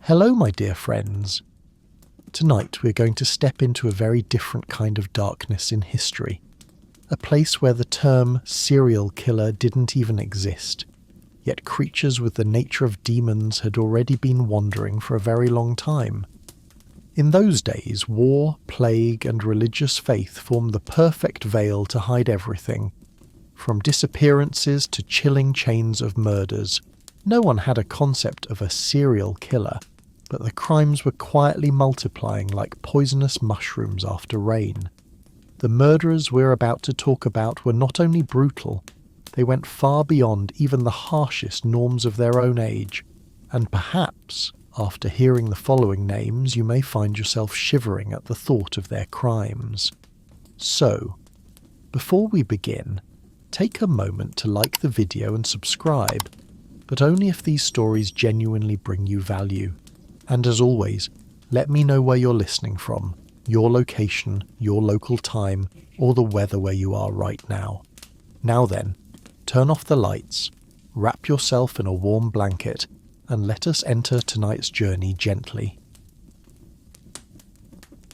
Hello, my dear friends. Tonight we're going to step into a very different kind of darkness in history, a place where the term serial killer didn't even exist, yet creatures with the nature of demons had already been wandering for a very long time. In those days, war, plague, and religious faith formed the perfect veil to hide everything, from disappearances to chilling chains of murders. No one had a concept of a serial killer, but the crimes were quietly multiplying like poisonous mushrooms after rain. The murderers we're about to talk about were not only brutal, they went far beyond even the harshest norms of their own age, and perhaps, after hearing the following names, you may find yourself shivering at the thought of their crimes. So, before we begin, take a moment to like the video and subscribe, but only if these stories genuinely bring you value. And as always, let me know where you're listening from, your location, your local time, or the weather where you are right now. Now then, turn off the lights, wrap yourself in a warm blanket, and let us enter tonight's journey gently.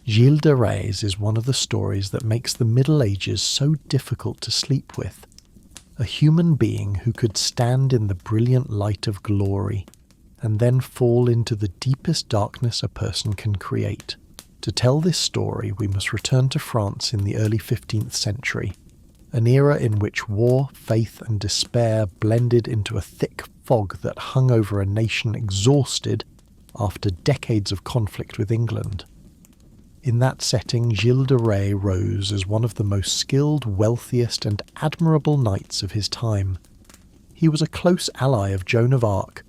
Gilles de Rais is one of the stories that makes the Middle Ages so difficult to sleep with. A human being who could stand in the brilliant light of glory, and then fall into the deepest darkness a person can create. To tell this story, we must return to France in the early 15th century, an era in which war, faith, and despair blended into a thick fog that hung over a nation exhausted after decades of conflict with England. In that setting, Gilles de Rais rose as one of the most skilled, wealthiest, and admirable knights of his time. He was a close ally of Joan of Arc,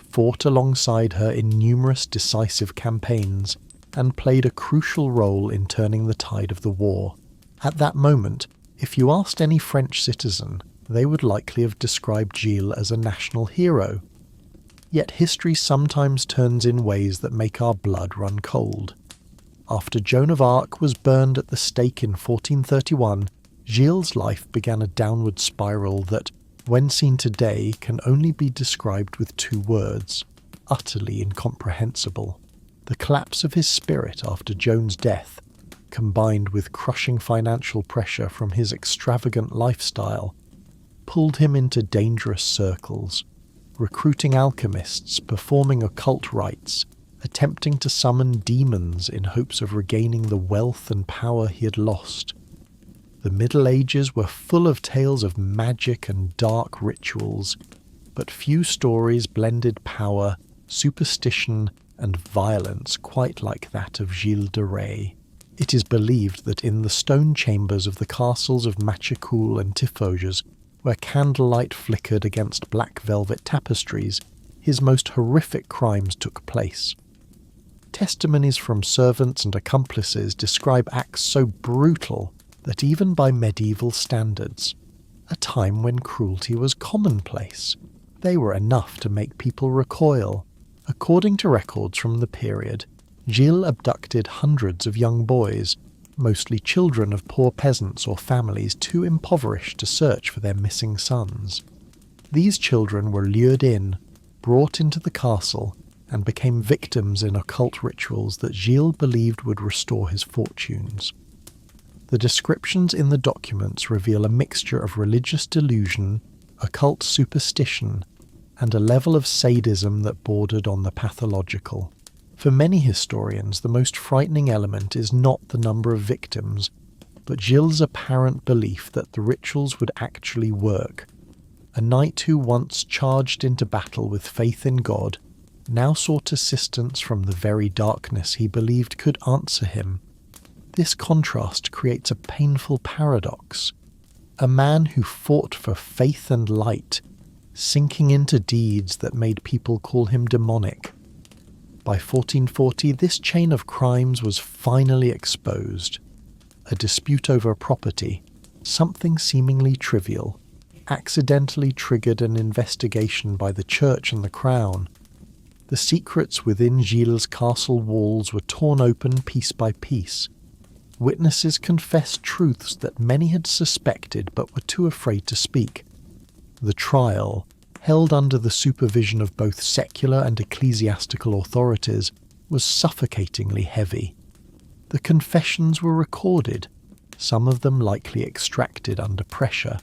fought alongside her in numerous decisive campaigns, and played a crucial role in turning the tide of the war. At that moment, if you asked any French citizen, they would likely have described Gilles as a national hero. Yet history sometimes turns in ways that make our blood run cold. After Joan of Arc was burned at the stake in 1431, Gilles' life began a downward spiral that, when seen today, can only be described with two words: utterly incomprehensible. The collapse of his spirit after Joan's death, combined with crushing financial pressure from his extravagant lifestyle, pulled him into dangerous circles, recruiting alchemists, performing occult rites, attempting to summon demons in hopes of regaining the wealth and power he had lost. The Middle Ages were full of tales of magic and dark rituals, but few stories blended power, superstition, and violence quite like that of Gilles de Rais. It is believed that in the stone chambers of the castles of Machecoul and Tiffauges, where candlelight flickered against black velvet tapestries, his most horrific crimes took place. Testimonies from servants and accomplices describe acts so brutal that even by medieval standards, a time when cruelty was commonplace, they were enough to make people recoil. According to records from the period, Gilles abducted hundreds of young boys, mostly children of poor peasants or families too impoverished to search for their missing sons. These children were lured in, brought into the castle, and became victims in occult rituals that Gilles believed would restore his fortunes. The descriptions in the documents reveal a mixture of religious delusion, occult superstition, and a level of sadism that bordered on the pathological. For many historians, the most frightening element is not the number of victims, but Gilles' apparent belief that the rituals would actually work. A knight who once charged into battle with faith in God now sought assistance from the very darkness he believed could answer him. This contrast creates a painful paradox. A man who fought for faith and light, sinking into deeds that made people call him demonic. By 1440, this chain of crimes was finally exposed. A dispute over property, something seemingly trivial, accidentally triggered an investigation by the church and the crown. The secrets within Gilles' castle walls were torn open piece by piece. Witnesses confessed truths that many had suspected but were too afraid to speak. The trial, held under the supervision of both secular and ecclesiastical authorities, was suffocatingly heavy. The confessions were recorded, some of them likely extracted under pressure,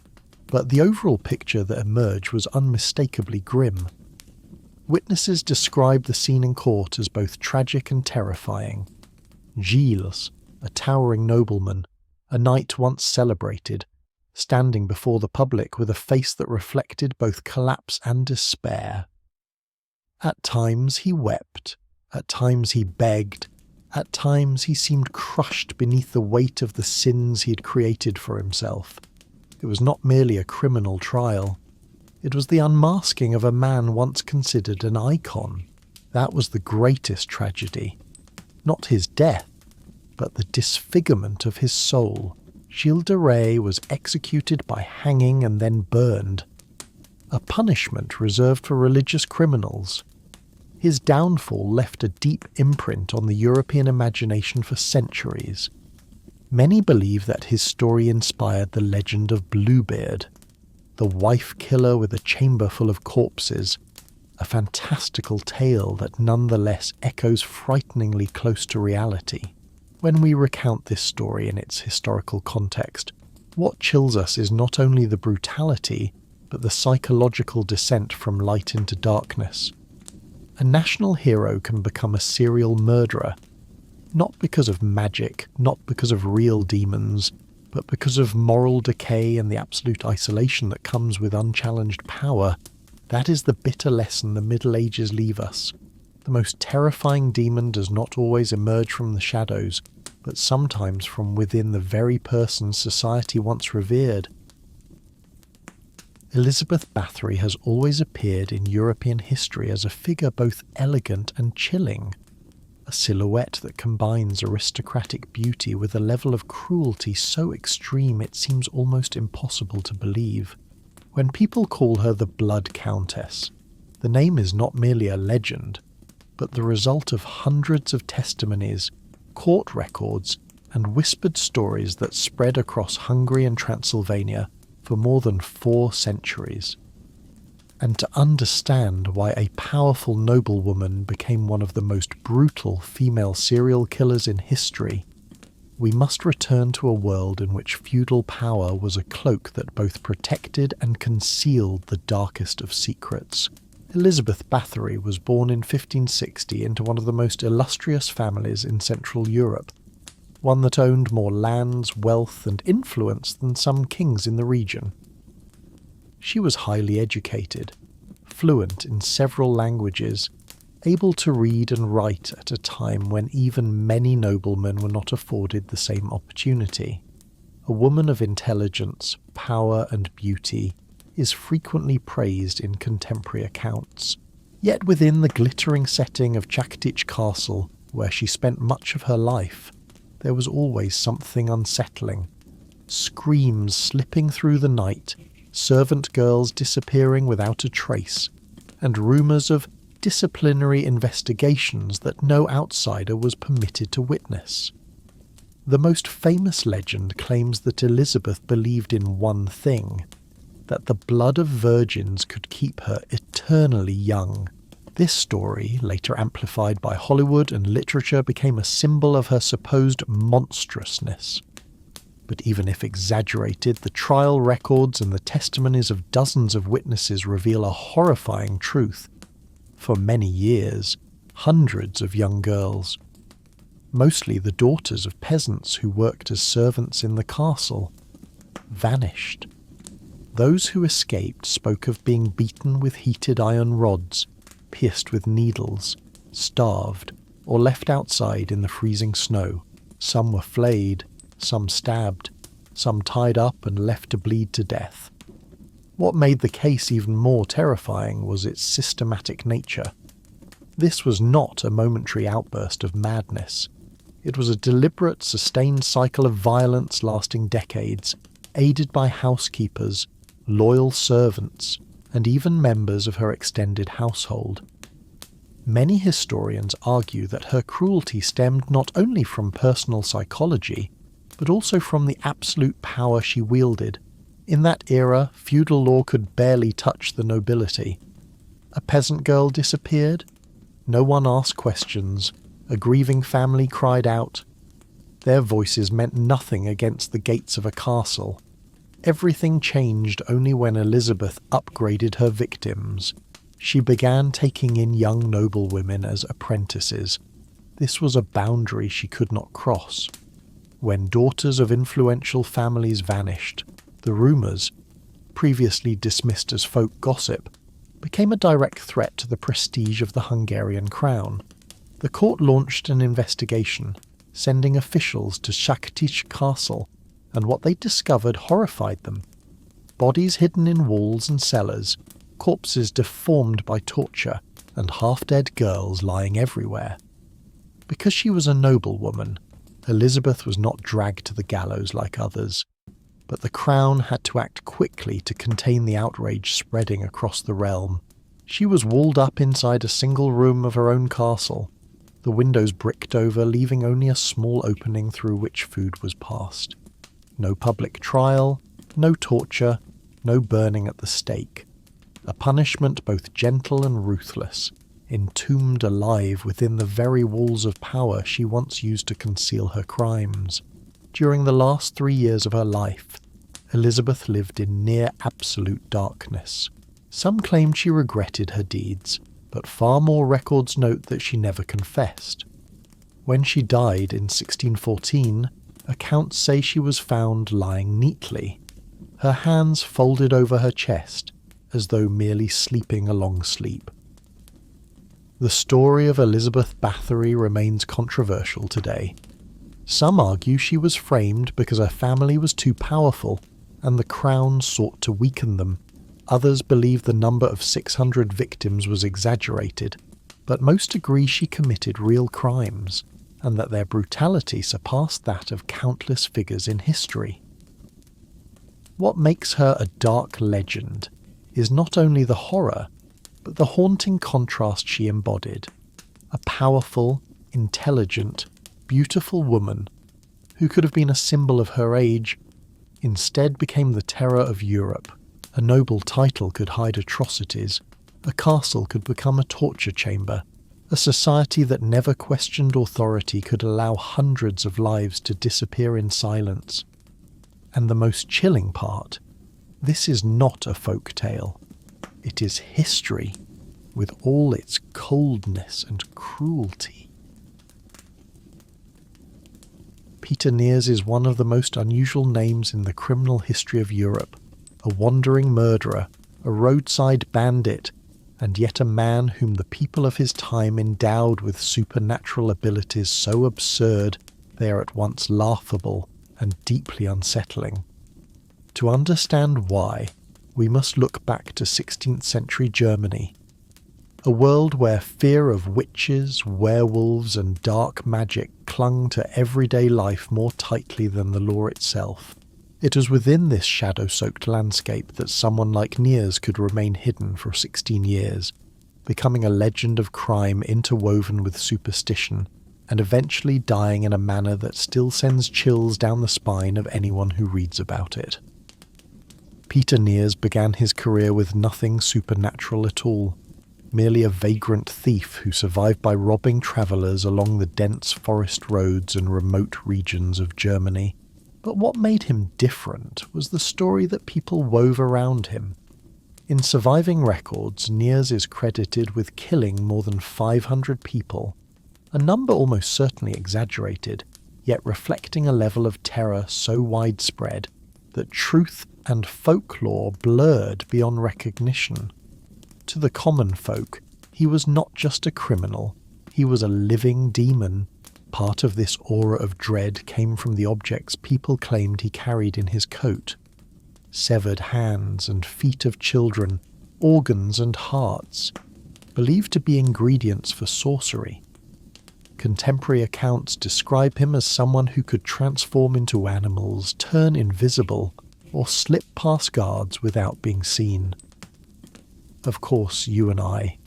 but the overall picture that emerged was unmistakably grim. Witnesses described the scene in court as both tragic and terrifying. Gilles, a towering nobleman, a knight once celebrated, standing before the public with a face that reflected both collapse and despair. At times he wept, at times he begged, at times he seemed crushed beneath the weight of the sins he had created for himself. It was not merely a criminal trial. It was the unmasking of a man once considered an icon. That was the greatest tragedy. Not his death, but the disfigurement of his soul. Gilles de Rais was executed by hanging and then burned, a punishment reserved for religious criminals. His downfall left a deep imprint on the European imagination for centuries. Many believe that his story inspired the legend of Bluebeard, the wife-killer with a chamber full of corpses, a fantastical tale that nonetheless echoes frighteningly close to reality. When we recount this story in its historical context, what chills us is not only the brutality, but the psychological descent from light into darkness. A national hero can become a serial murderer, not because of magic, not because of real demons, but because of moral decay and the absolute isolation that comes with unchallenged power. That is the bitter lesson the Middle Ages leave us. The most terrifying demon does not always emerge from the shadows, but sometimes from within the very person society once revered. Elizabeth Bathory has always appeared in European history as a figure both elegant and chilling, a silhouette that combines aristocratic beauty with a level of cruelty so extreme it seems almost impossible to believe. When people call her the Blood Countess, the name is not merely a legend, but the result of hundreds of testimonies, court records, and whispered stories that spread across Hungary and Transylvania for more than 4 centuries. And to understand why a powerful noblewoman became one of the most brutal female serial killers in history, we must return to a world in which feudal power was a cloak that both protected and concealed the darkest of secrets. Elizabeth Bathory was born in 1560 into one of the most illustrious families in Central Europe, one that owned more lands, wealth, and influence than some kings in the region. She was highly educated, fluent in several languages, able to read and write at a time when even many noblemen were not afforded the same opportunity. A woman of intelligence, power, and beauty is frequently praised in contemporary accounts. Yet within the glittering setting of Chakotich Castle, where she spent much of her life, there was always something unsettling. Screams slipping through the night, servant girls disappearing without a trace, and rumours of disciplinary investigations that no outsider was permitted to witness. The most famous legend claims that Elizabeth believed in one thing, that the blood of virgins could keep her eternally young. This story, later amplified by Hollywood and literature, became a symbol of her supposed monstrousness. But even if exaggerated, the trial records and the testimonies of dozens of witnesses reveal a horrifying truth. For many years, hundreds of young girls, mostly the daughters of peasants who worked as servants in the castle, vanished. Those who escaped spoke of being beaten with heated iron rods, pierced with needles, starved, or left outside in the freezing snow. Some were flayed, some stabbed, some tied up and left to bleed to death. What made the case even more terrifying was its systematic nature. This was not a momentary outburst of madness. It was a deliberate, sustained cycle of violence lasting decades, aided by housekeepers, loyal servants, and even members of her extended household. Many historians argue that her cruelty stemmed not only from personal psychology, but also from the absolute power she wielded. In that era, feudal law could barely touch the nobility. A peasant girl disappeared. No one asked questions. A grieving family cried out. Their voices meant nothing against the gates of a castle. Everything changed only when Elizabeth upgraded her victims. She began taking in young noblewomen as apprentices. This was a boundary she could not cross. When daughters of influential families vanished, the rumours, previously dismissed as folk gossip, became a direct threat to the prestige of the Hungarian crown. The court launched an investigation, sending officials to Shaktish Castle, and what they discovered horrified them. Bodies hidden in walls and cellars, corpses deformed by torture, and half-dead girls lying everywhere. Because she was a noblewoman, Elizabeth was not dragged to the gallows like others, but the crown had to act quickly to contain the outrage spreading across the realm. She was walled up inside a single room of her own castle, the windows bricked over, leaving only a small opening through which food was passed. No public trial, no torture, no burning at the stake. A punishment both gentle and ruthless, entombed alive within the very walls of power she once used to conceal her crimes. During the last 3 years of her life, Elizabeth lived in near absolute darkness. Some claimed she regretted her deeds, but far more records note that she never confessed. When she died in 1614, accounts say she was found lying neatly, her hands folded over her chest, as though merely sleeping a long sleep. The story of Elizabeth Bathory remains controversial today. Some argue she was framed because her family was too powerful and the crown sought to weaken them. Others believe the number of 600 victims was exaggerated, but most agree she committed real crimes and that their brutality surpassed that of countless figures in history. What makes her a dark legend is not only the horror, but the haunting contrast she embodied. A powerful, intelligent, beautiful woman who could have been a symbol of her age, instead became the terror of Europe. A noble title could hide atrocities, a castle could become a torture chamber, a society that never questioned authority could allow hundreds of lives to disappear in silence. And the most chilling part, this is not a folk tale. It is history, with all its coldness and cruelty. Peter Niers is one of the most unusual names in the criminal history of Europe. A wandering murderer, a roadside bandit, and yet a man whom the people of his time endowed with supernatural abilities so absurd they are at once laughable and deeply unsettling. To understand why, we must look back to 16th century Germany, a world where fear of witches, werewolves, and dark magic clung to everyday life more tightly than the law itself. It was within this shadow-soaked landscape that someone like Niers could remain hidden for 16 years, becoming a legend of crime interwoven with superstition, and eventually dying in a manner that still sends chills down the spine of anyone who reads about it. Peter Niers began his career with nothing supernatural at all, merely a vagrant thief who survived by robbing travellers along the dense forest roads and remote regions of Germany. But what made him different was the story that people wove around him. In surviving records, Niers is credited with killing more than 500 people, a number almost certainly exaggerated, yet reflecting a level of terror so widespread that truth and folklore blurred beyond recognition. To the common folk, he was not just a criminal, he was a living demon. Part of this aura of dread came from the objects people claimed he carried in his coat. Severed hands and feet of children, organs and hearts, believed to be ingredients for sorcery. Contemporary accounts describe him as someone who could transform into animals, turn invisible, or slip past guards without being seen. Of course, you and I,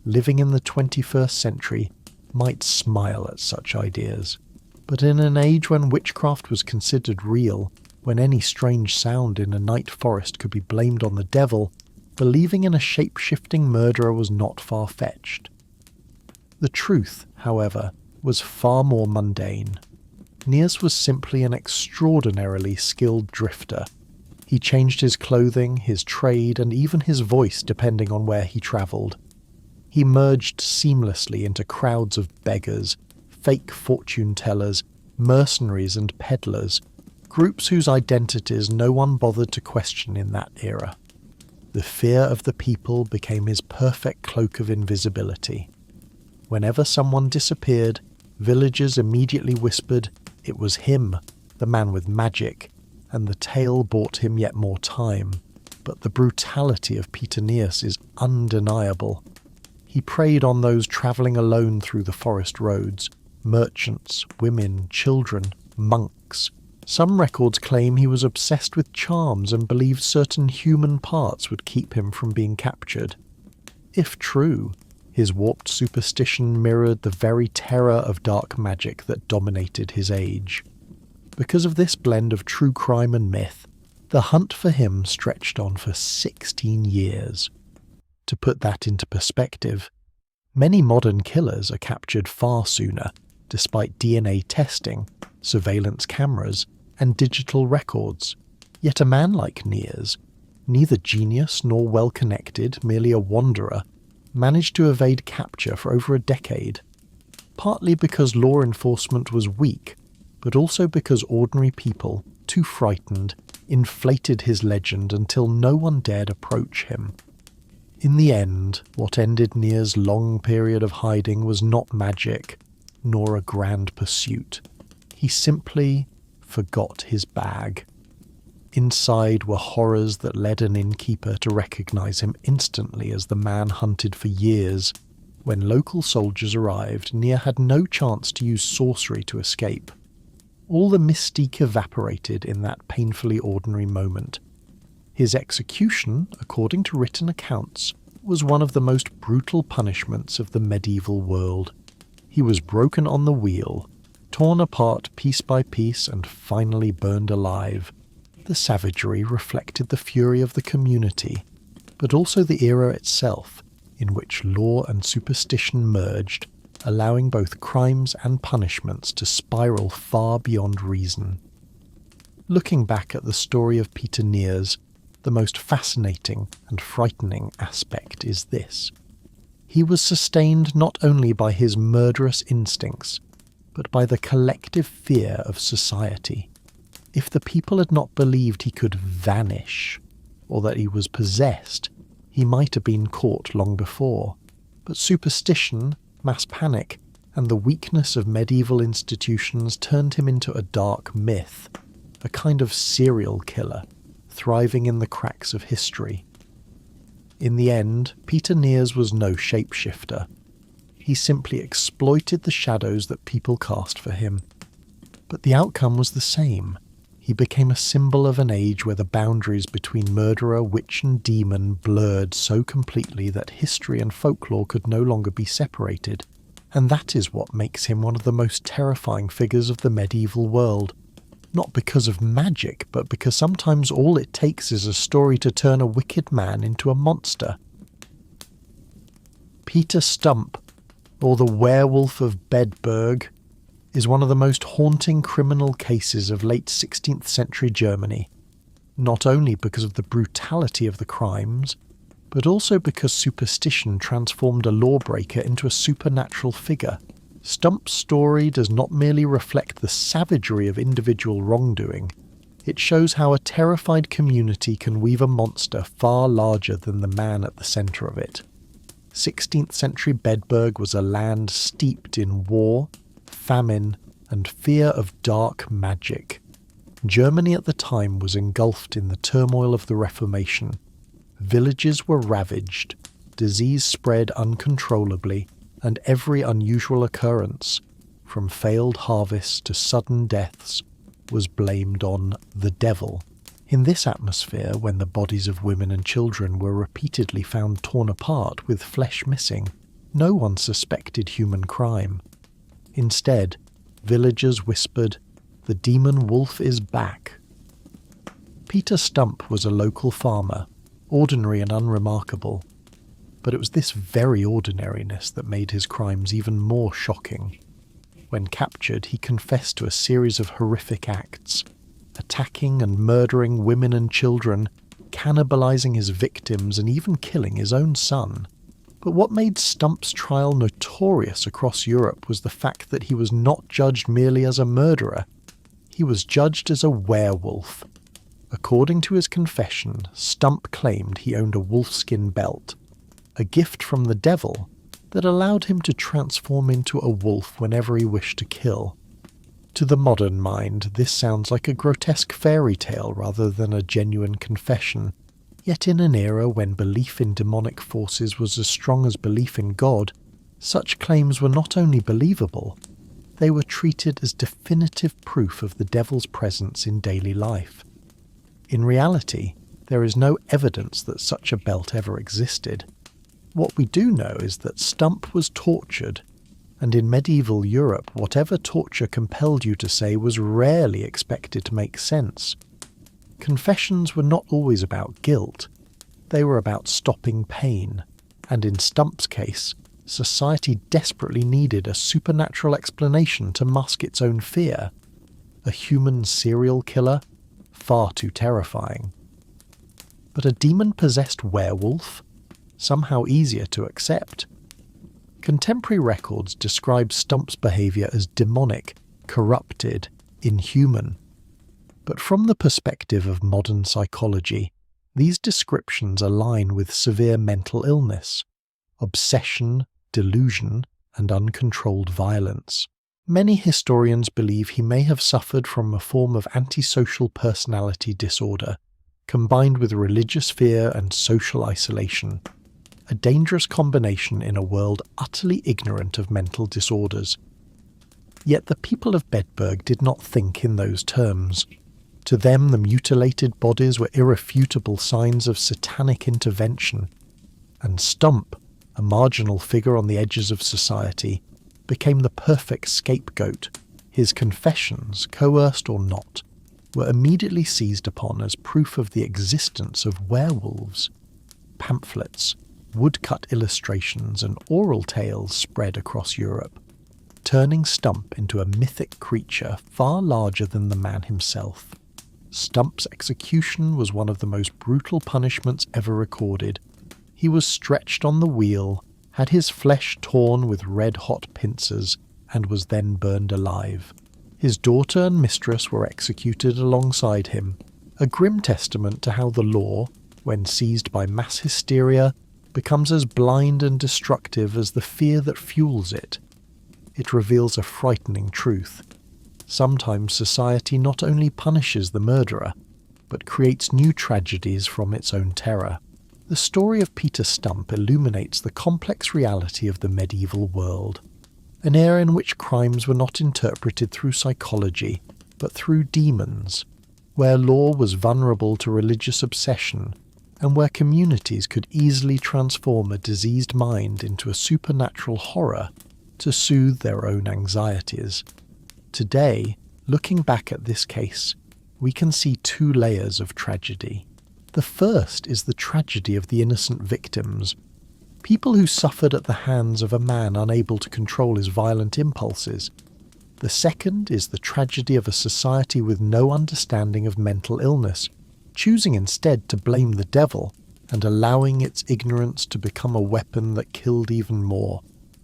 living in the 21st century, might smile at such ideas, but in an age when witchcraft was considered real, when any strange sound in a night forest could be blamed on the devil, believing in a shape-shifting murderer was not far-fetched. The truth, however, was far more mundane. Niers was simply an extraordinarily skilled drifter. He changed his clothing, his trade, and even his voice depending on where he travelled. He merged seamlessly into crowds of beggars, fake fortune-tellers, mercenaries and peddlers, groups whose identities no one bothered to question in that era. The fear of the people became his perfect cloak of invisibility. Whenever someone disappeared, villagers immediately whispered, "It was him, the man with magic," and the tale bought him yet more time. But the brutality of Peter Niers is undeniable. He preyed on those travelling alone through the forest roads, merchants, women, children, monks. Some records claim he was obsessed with charms and believed certain human parts would keep him from being captured. If true, his warped superstition mirrored the very terror of dark magic that dominated his age. Because of this blend of true crime and myth, the hunt for him stretched on for 16 years. To put that into perspective, many modern killers are captured far sooner, despite DNA testing, surveillance cameras, and digital records. Yet a man like Niers, neither genius nor well-connected, merely a wanderer, managed to evade capture for over a decade. Partly because law enforcement was weak, but also because ordinary people, too frightened, inflated his legend until no one dared approach him. In the end, what ended Niers' long period of hiding was not magic, nor a grand pursuit. He simply forgot his bag. Inside were horrors that led an innkeeper to recognize him instantly as the man hunted for years. When local soldiers arrived, Niers had no chance to use sorcery to escape. All the mystique evaporated in that painfully ordinary moment. His execution, according to written accounts, was one of the most brutal punishments of the medieval world. He was broken on the wheel, torn apart piece by piece and finally burned alive. The savagery reflected the fury of the community, but also the era itself, in which law and superstition merged, allowing both crimes and punishments to spiral far beyond reason. Looking back at the story of Peter Niers, the most fascinating and frightening aspect is this. He was sustained not only by his murderous instincts, but by the collective fear of society. If the people had not believed he could vanish, or that he was possessed, he might have been caught long before. But superstition, mass panic, and the weakness of medieval institutions turned him into a dark myth, a kind of serial killer, thriving in the cracks of history. In the end, Peter Niers was no shapeshifter. He simply exploited the shadows that people cast for him. But the outcome was the same. He became a symbol of an age where the boundaries between murderer, witch and demon blurred so completely that history and folklore could no longer be separated. And that is what makes him one of the most terrifying figures of the medieval world. Not because of magic, but because sometimes all it takes is a story to turn a wicked man into a monster. Peter Stump, or the werewolf of Bedburg, is one of the most haunting criminal cases of late 16th century Germany, not only because of the brutality of the crimes, but also because superstition transformed a lawbreaker into a supernatural figure. Stump's story does not merely reflect the savagery of individual wrongdoing, it shows how a terrified community can weave a monster far larger than the man at the centre of it. 16th century Bedburg was a land steeped in war, famine, and fear of dark magic. Germany at the time was engulfed in the turmoil of the Reformation. Villages were ravaged, disease spread uncontrollably, and every unusual occurrence, from failed harvests to sudden deaths, was blamed on the devil. In this atmosphere, when the bodies of women and children were repeatedly found torn apart with flesh missing, no one suspected human crime. Instead, villagers whispered, "The demon wolf is back." Peter Stump was a local farmer, ordinary and unremarkable, but it was this very ordinariness that made his crimes even more shocking. When captured, he confessed to a series of horrific acts, attacking and murdering women and children, cannibalizing his victims, and even killing his own son. But what made Stump's trial notorious across Europe was the fact that he was not judged merely as a murderer. He was judged as a werewolf. According to his confession, Stump claimed he owned a wolfskin belt, a gift from the devil that allowed him to transform into a wolf whenever he wished to kill. To the modern mind, this sounds like a grotesque fairy tale rather than a genuine confession. Yet in an era when belief in demonic forces was as strong as belief in God, such claims were not only believable, they were treated as definitive proof of the devil's presence in daily life. In reality, there is no evidence that such a belt ever existed. What we do know is that Stump was tortured, and in medieval Europe, whatever torture compelled you to say was rarely expected to make sense. Confessions were not always about guilt, they were about stopping pain, and in Stump's case, society desperately needed a supernatural explanation to mask its own fear. A human serial killer? Far too terrifying. But a demon-possessed werewolf? Somehow easier to accept. Contemporary records describe Stump's behaviour as demonic, corrupted, inhuman. But from the perspective of modern psychology, these descriptions align with severe mental illness, obsession, delusion, and uncontrolled violence. Many historians believe he may have suffered from a form of antisocial personality disorder, combined with religious fear and social isolation. A dangerous combination in a world utterly ignorant of mental disorders. Yet the people of Bedburg did not think in those terms. To them, the mutilated bodies were irrefutable signs of satanic intervention, and Stump, a marginal figure on the edges of society, became the perfect scapegoat. His confessions, coerced or not, were immediately seized upon as proof of the existence of werewolves. Pamphlets, woodcut illustrations and oral tales spread across Europe, turning Stump into a mythic creature far larger than the man himself. Stump's execution was one of the most brutal punishments ever recorded. He was stretched on the wheel, had his flesh torn with red-hot pincers, and was then burned alive. His daughter and mistress were executed alongside him, a grim testament to how the law, when seized by mass hysteria, becomes as blind and destructive as the fear that fuels it. It reveals a frightening truth. Sometimes society not only punishes the murderer, but creates new tragedies from its own terror. The story of Peter Stump illuminates the complex reality of the medieval world, an era in which crimes were not interpreted through psychology, but through demons, where law was vulnerable to religious obsession, and where communities could easily transform a diseased mind into a supernatural horror to soothe their own anxieties. Today, looking back at this case, we can see two layers of tragedy. The first is the tragedy of the innocent victims, people who suffered at the hands of a man unable to control his violent impulses. The second is the tragedy of a society with no understanding of mental illness, choosing instead to blame the devil and allowing its ignorance to become a weapon that killed even more.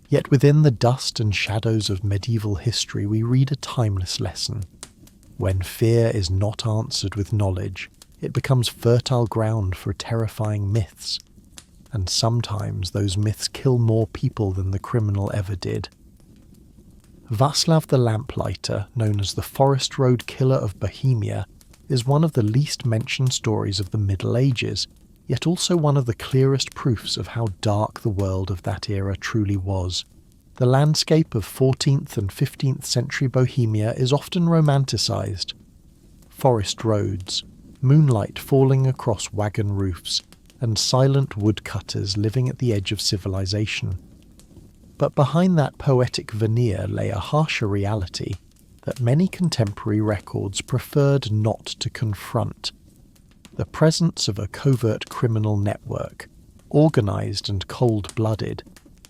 Yet within the dust and shadows of medieval history we read a timeless lesson. When fear is not answered with knowledge, it becomes fertile ground for terrifying myths, and sometimes those myths kill more people than the criminal ever did. Vatslav the Lamplighter, known as the Forest Road Killer of Bohemia, is one of the least mentioned stories of the Middle Ages, yet also one of the clearest proofs of how dark the world of that era truly was. The landscape of 14th and 15th century Bohemia is often romanticised. Forest roads, moonlight falling across wagon roofs, and silent woodcutters living at the edge of civilization. But behind that poetic veneer lay a harsher reality that many contemporary records preferred not to confront. the presence of a covert criminal network, organised and cold-blooded,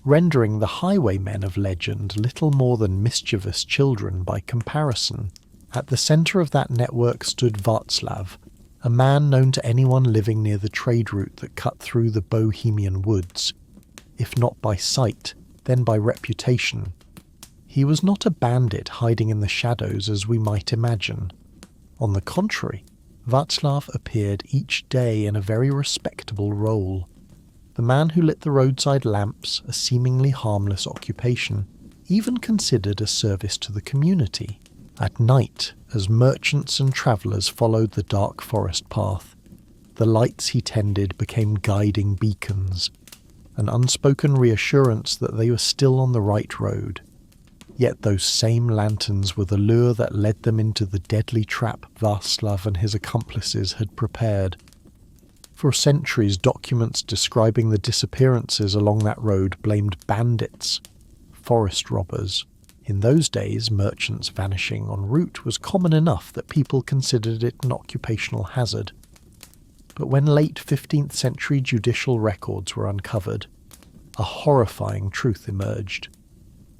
rendering the highwaymen of legend little more than mischievous children by comparison. At the centre of that network stood Vatslav, a man known to anyone living near the trade route that cut through the Bohemian woods, if not by sight, then by reputation. He was not a bandit hiding in the shadows as we might imagine. On the contrary, Vatslav appeared each day in a very respectable role. The man who lit the roadside lamps, a seemingly harmless occupation, even considered a service to the community. At night, as merchants and travellers followed the dark forest path, the lights he tended became guiding beacons, an unspoken reassurance that they were still on the right road. Yet those same lanterns were the lure that led them into the deadly trap Vatslav and his accomplices had prepared. For centuries, documents describing the disappearances along that road blamed bandits, forest robbers. In those days, merchants vanishing en route was common enough that people considered it an occupational hazard. But when late 15th century judicial records were uncovered, a horrifying truth emerged.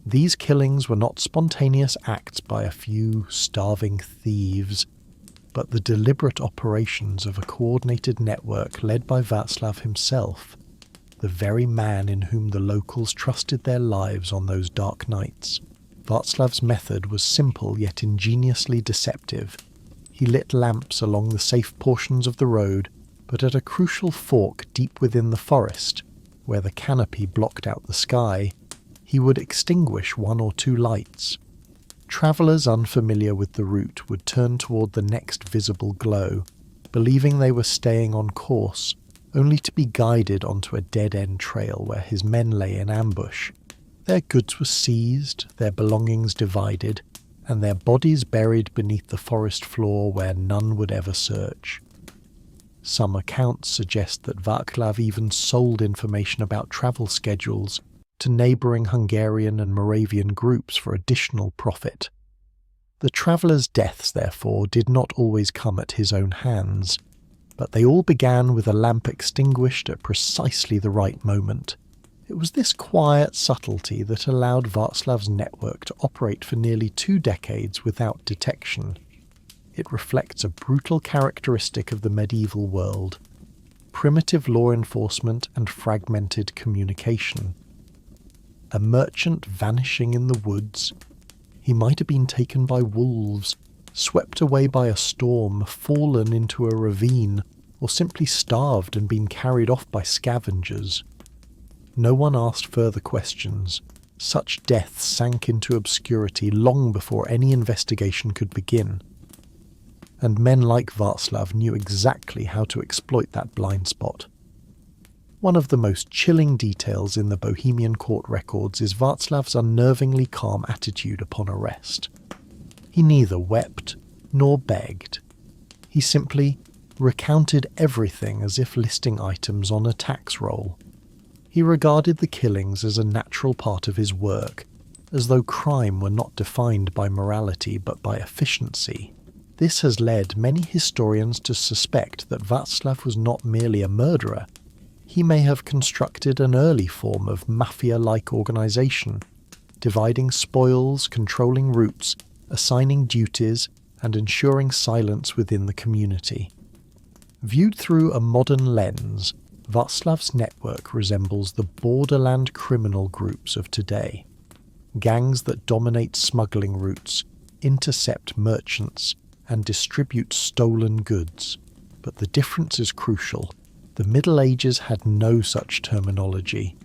These killings were not spontaneous acts by a few starving thieves, but the deliberate operations of a coordinated network led by Vatslav himself, the very man in whom the locals trusted their lives on those dark nights. Václav's method was simple yet ingeniously deceptive. He lit lamps along the safe portions of the road, but at a crucial fork deep within the forest, where the canopy blocked out the sky, he would extinguish one or two lights. Travellers unfamiliar with the route would turn toward the next visible glow, believing they were staying on course, only to be guided onto a dead-end trail where his men lay in ambush. Their goods were seized, their belongings divided, and their bodies buried beneath the forest floor where none would ever search. Some accounts suggest that Václav even sold information about travel schedules to neighbouring Hungarian and Moravian groups for additional profit. The travellers' deaths, therefore, did not always come at his own hands, but they all began with a lamp extinguished at precisely the right moment. It was this quiet subtlety that allowed Václav's network to operate for nearly 2 decades without detection. It reflects a brutal characteristic of the medieval world: primitive law enforcement and fragmented communication. A merchant vanishing in the woods. He might have been taken by wolves, swept away by a storm, fallen into a ravine, or simply starved and been carried off by scavengers. No one asked further questions. Such deaths sank into obscurity long before any investigation could begin. And men like Václav knew exactly how to exploit that blind spot. One of the most chilling details in the Bohemian court records is Václav's unnervingly calm attitude upon arrest. He neither wept nor begged. He simply recounted everything as if listing items on a tax roll. He regarded the killings as a natural part of his work, as though crime were not defined by morality but by efficiency. This has led many historians to suspect that Václav was not merely a murderer. He may have constructed an early form of mafia-like organisation, dividing spoils, controlling routes, assigning duties, and ensuring silence within the community. Viewed through a modern lens, Václav's network resembles the borderland criminal groups of today. Gangs that dominate smuggling routes, intercept merchants, and distribute stolen goods. But the difference is crucial. The Middle Ages had no such terminology.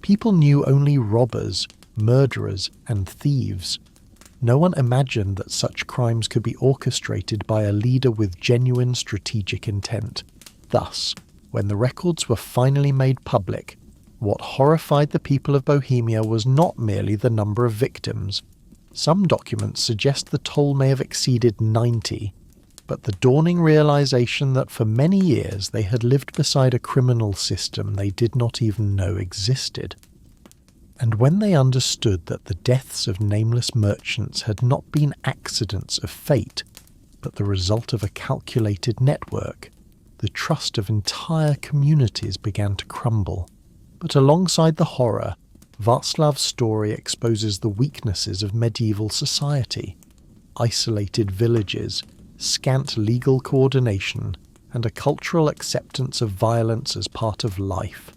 People knew only robbers, murderers, and thieves. No one imagined that such crimes could be orchestrated by a leader with genuine strategic intent. Thus, when the records were finally made public, what horrified the people of Bohemia was not merely the number of victims. Some documents suggest the toll may have exceeded 90, but the dawning realization that for many years they had lived beside a criminal system they did not even know existed. And when they understood that the deaths of nameless merchants had not been accidents of fate, but the result of a calculated network, the trust of entire communities began to crumble. But alongside the horror, Václav's story exposes the weaknesses of medieval society: isolated villages, scant legal coordination, and a cultural acceptance of violence as part of life.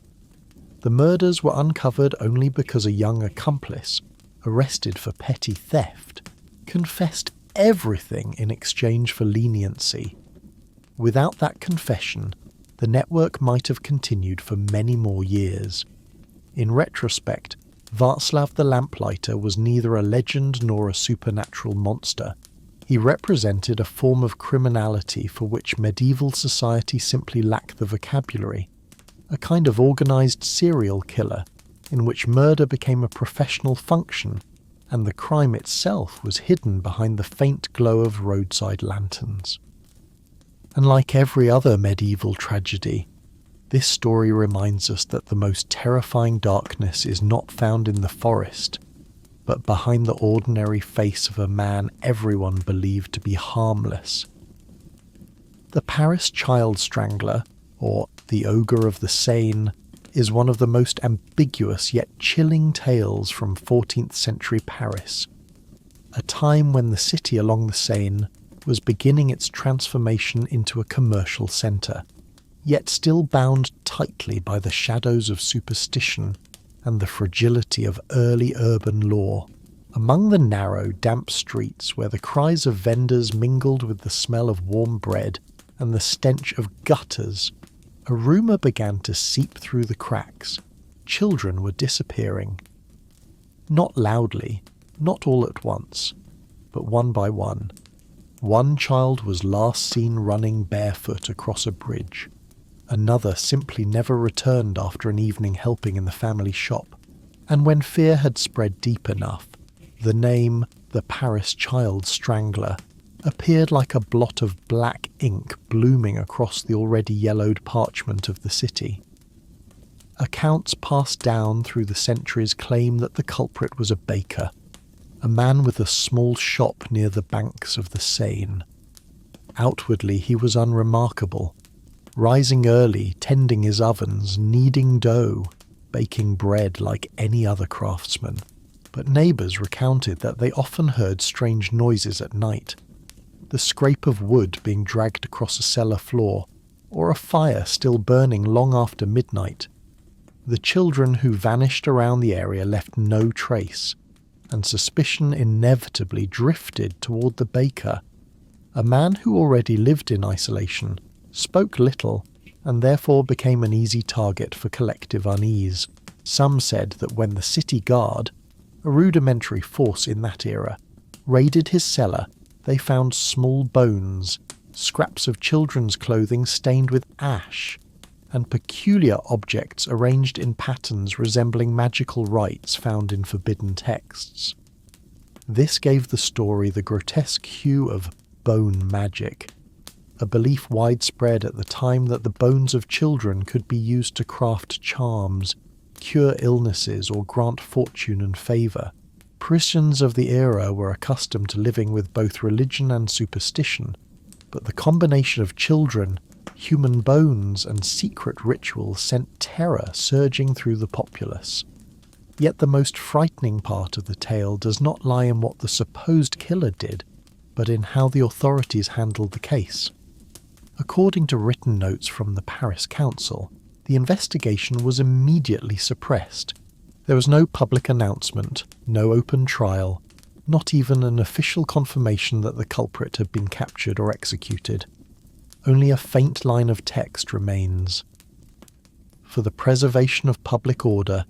The murders were uncovered only because a young accomplice, arrested for petty theft, confessed everything in exchange for leniency. Without that confession, the network might have continued for many more years. In retrospect, Václav the Lamplighter was neither a legend nor a supernatural monster. He represented a form of criminality for which medieval society simply lacked the vocabulary, a kind of organised serial killer in which murder became a professional function and the crime itself was hidden behind the faint glow of roadside lanterns. And like every other medieval tragedy, this story reminds us that the most terrifying darkness is not found in the forest, but behind the ordinary face of a man everyone believed to be harmless. The Paris child strangler, or the Ogre of the Seine, is one of the most ambiguous yet chilling tales from 14th century Paris, a time when the city along the Seine was beginning its transformation into a commercial centre, yet still bound tightly by the shadows of superstition and the fragility of early urban law. Among the narrow, damp streets where the cries of vendors mingled with the smell of warm bread and the stench of gutters, a rumour began to seep through the cracks. Children were disappearing. Not loudly, not all at once, but one by one. One child was last seen running barefoot across a bridge. Another simply never returned after an evening helping in the family shop. And when fear had spread deep enough, the name, the Paris child strangler, appeared like a blot of black ink blooming across the already yellowed parchment of the city. Accounts passed down through the centuries claim that the culprit was a baker, a man with a small shop near the banks of the Seine. Outwardly he was unremarkable, rising early, tending his ovens, kneading dough, baking bread like any other craftsman. But neighbours recounted that they often heard strange noises at night, the scrape of wood being dragged across a cellar floor, or a fire still burning long after midnight. The children who vanished around the area left no trace, and suspicion inevitably drifted toward the baker, a man who already lived in isolation, spoke little, and therefore became an easy target for collective unease. Some said that when the city guard, a rudimentary force in that era, raided his cellar, they found small bones, scraps of children's clothing stained with ash, and peculiar objects arranged in patterns resembling magical rites found in forbidden texts. This gave the story the grotesque hue of bone magic, a belief widespread at the time that the bones of children could be used to craft charms, cure illnesses, or grant fortune and favour. Christians of the era were accustomed to living with both religion and superstition, but the combination of children, human bones, and secret rituals sent terror surging through the populace. Yet the most frightening part of the tale does not lie in what the supposed killer did, but in how the authorities handled the case. According to written notes from the Paris Council, the investigation was immediately suppressed. There was no public announcement, no open trial, not even an official confirmation that the culprit had been captured or executed. Only a faint line of text remains. For the preservation of public order,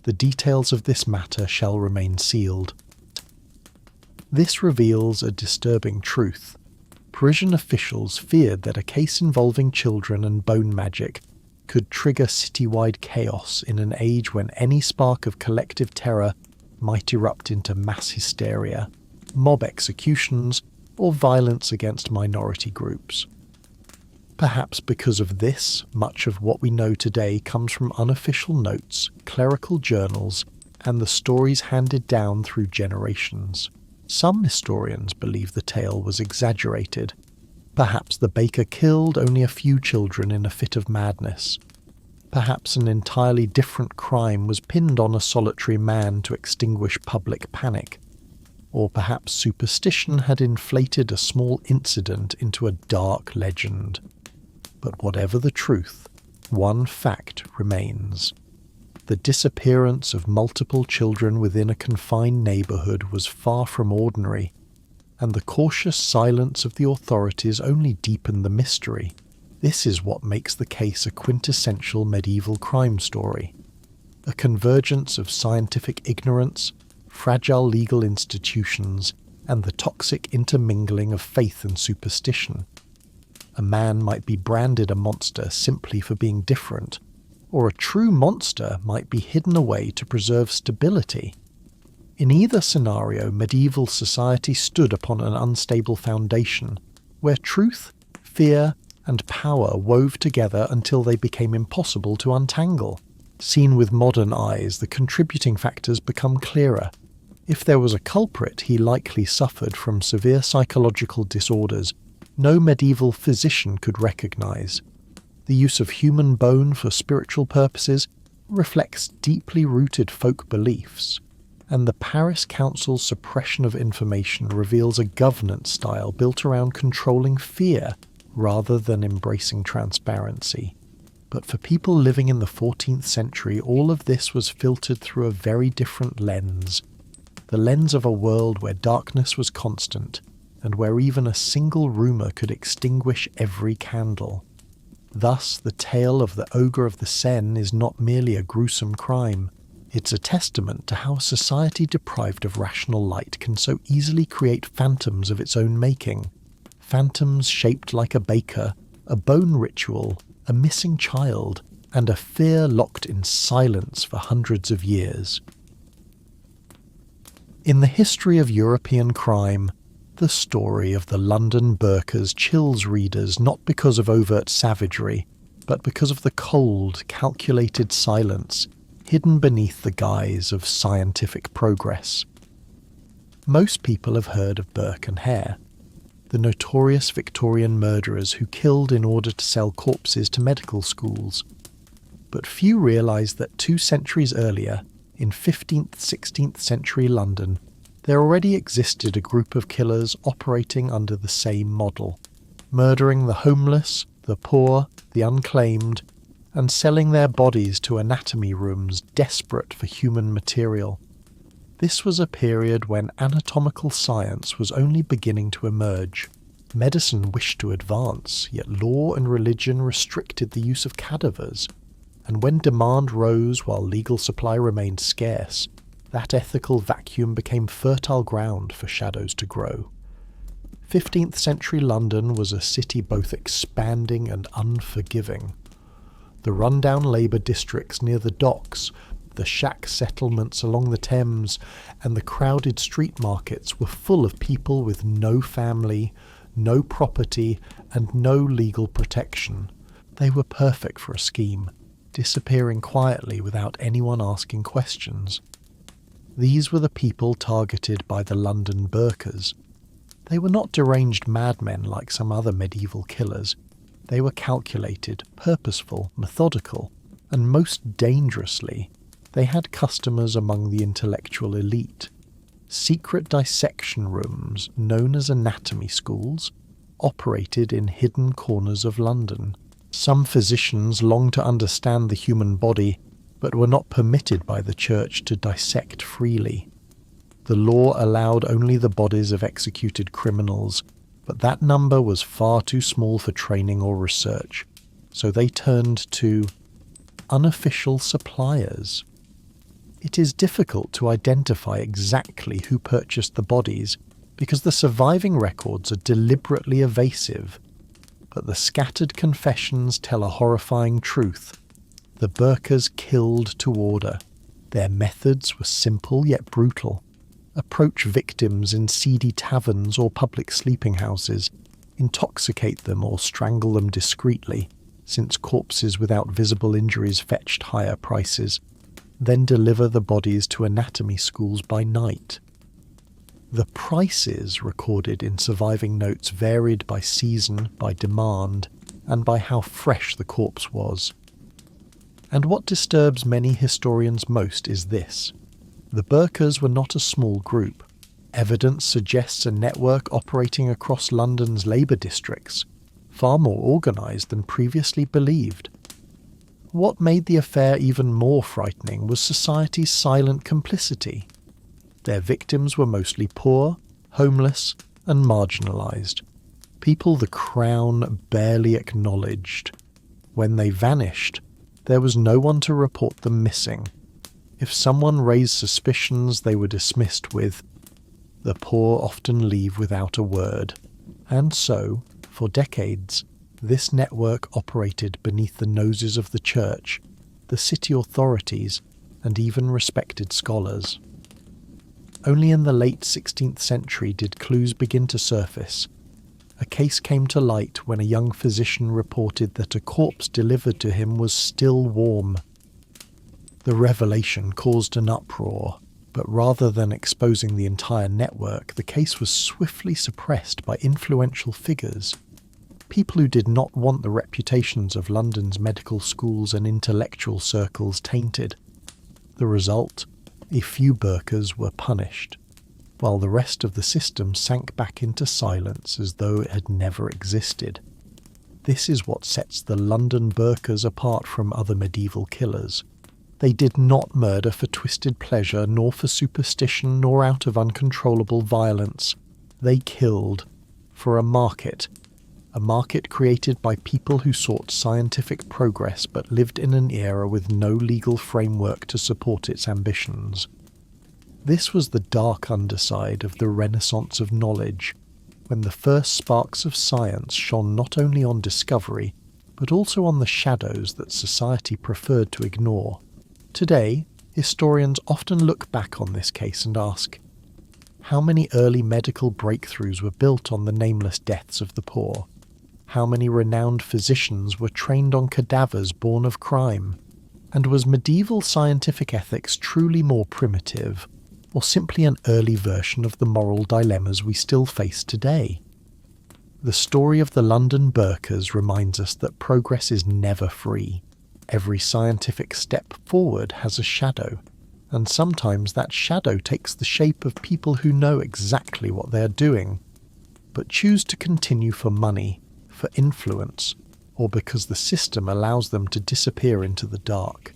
the details of this matter shall remain sealed. This reveals a disturbing truth. Parisian officials feared that a case involving children and bone magic could trigger citywide chaos in an age when any spark of collective terror might erupt into mass hysteria, mob executions, or violence against minority groups. Perhaps because of this, much of what we know today comes from unofficial notes, clerical journals, and the stories handed down through generations. Some historians believe the tale was exaggerated. Perhaps the baker killed only a few children in a fit of madness. Perhaps an entirely different crime was pinned on a solitary man to extinguish public panic. Or perhaps superstition had inflated a small incident into a dark legend. But whatever the truth, one fact remains. The disappearance of multiple children within a confined neighbourhood was far from ordinary, and the cautious silence of the authorities only deepened the mystery. This is what makes the case a quintessential medieval crime story. A convergence of scientific ignorance, fragile legal institutions, and the toxic intermingling of faith and superstition. A man might be branded a monster simply for being different, or a true monster might be hidden away to preserve stability. In either scenario, medieval society stood upon an unstable foundation, where truth, fear, and power wove together until they became impossible to untangle. Seen with modern eyes, the contributing factors become clearer. If there was a culprit, he likely suffered from severe psychological disorders no medieval physician could recognize. The use of human bone for spiritual purposes reflects deeply rooted folk beliefs, and the Paris Council's suppression of information reveals a governance style built around controlling fear rather than embracing transparency. But for people living in the 14th century, all of this was filtered through a very different lens. The lens of a world where darkness was constant, and where even a single rumour could extinguish every candle. Thus, the tale of the Ogre of the Seine is not merely a gruesome crime. It's a testament to how a society deprived of rational light can so easily create phantoms of its own making. Phantoms shaped like a baker, a bone ritual, a missing child, and a fear locked in silence for hundreds of years. In the history of European crime, the story of the London burkers chills readers not because of overt savagery, but because of the cold, calculated silence hidden beneath the guise of scientific progress. Most people have heard of Burke and Hare, the notorious Victorian murderers who killed in order to sell corpses to medical schools. But few realise that 2 centuries earlier, in 15th-16th century London, there already existed a group of killers operating under the same model, murdering the homeless, the poor, the unclaimed, and selling their bodies to anatomy rooms desperate for human material. This was a period when anatomical science was only beginning to emerge. Medicine wished to advance, yet law and religion restricted the use of cadavers, and when demand rose while legal supply remained scarce, that ethical vacuum became fertile ground for shadows to grow. 15th century London was a city both expanding and unforgiving. The rundown labour districts near the docks, the shack settlements along the Thames, and the crowded street markets were full of people with no family, no property, and no legal protection. They were perfect for a scheme, disappearing quietly without anyone asking questions. These were the people targeted by the London burkers. They were not deranged madmen like some other medieval killers. They were calculated, purposeful, methodical, and most dangerously, they had customers among the intellectual elite. Secret dissection rooms, known as anatomy schools, operated in hidden corners of London. Some physicians longed to understand the human body, but were not permitted by the church to dissect freely. The law allowed only the bodies of executed criminals, but that number was far too small for training or research, so they turned to unofficial suppliers. It is difficult to identify exactly who purchased the bodies because the surviving records are deliberately evasive, but the scattered confessions tell a horrifying truth. The burkers killed to order. Their methods were simple yet brutal. Approach victims in seedy taverns or public sleeping houses, intoxicate them or strangle them discreetly, since corpses without visible injuries fetched higher prices, then deliver the bodies to anatomy schools by night. The prices recorded in surviving notes varied by season, by demand, and by how fresh the corpse was. And what disturbs many historians most is this. The burkers were not a small group. Evidence suggests a network operating across London's labour districts, far more organised than previously believed. What made the affair even more frightening was society's silent complicity. Their victims were mostly poor, homeless, and marginalised. People the Crown barely acknowledged. When they vanished, there was no one to report them missing. If someone raised suspicions, they were dismissed with, "The poor often leave without a word." And so, for decades, this network operated beneath the noses of the church, the city authorities, and even respected scholars. Only in the late 16th century did clues begin to surface. A case came to light when a young physician reported that a corpse delivered to him was still warm. The revelation caused an uproar, but rather than exposing the entire network, the case was swiftly suppressed by influential figures. People who did not want the reputations of London's medical schools and intellectual circles tainted. The result? A few burkers were punished, while the rest of the system sank back into silence as though it had never existed. This is what sets the London burkers apart from other medieval killers. They did not murder for twisted pleasure, nor for superstition, nor out of uncontrollable violence. They killed for a market created by people who sought scientific progress but lived in an era with no legal framework to support its ambitions. This was the dark underside of the Renaissance of knowledge, when the first sparks of science shone not only on discovery, but also on the shadows that society preferred to ignore. Today, historians often look back on this case and ask, how many early medical breakthroughs were built on the nameless deaths of the poor? How many renowned physicians were trained on cadavers born of crime? And was medieval scientific ethics truly more primitive, or simply an early version of the moral dilemmas we still face today? The story of the London burkers reminds us that progress is never free. Every scientific step forward has a shadow, and sometimes that shadow takes the shape of people who know exactly what they are doing, but choose to continue for money, for influence, or because the system allows them to disappear into the dark.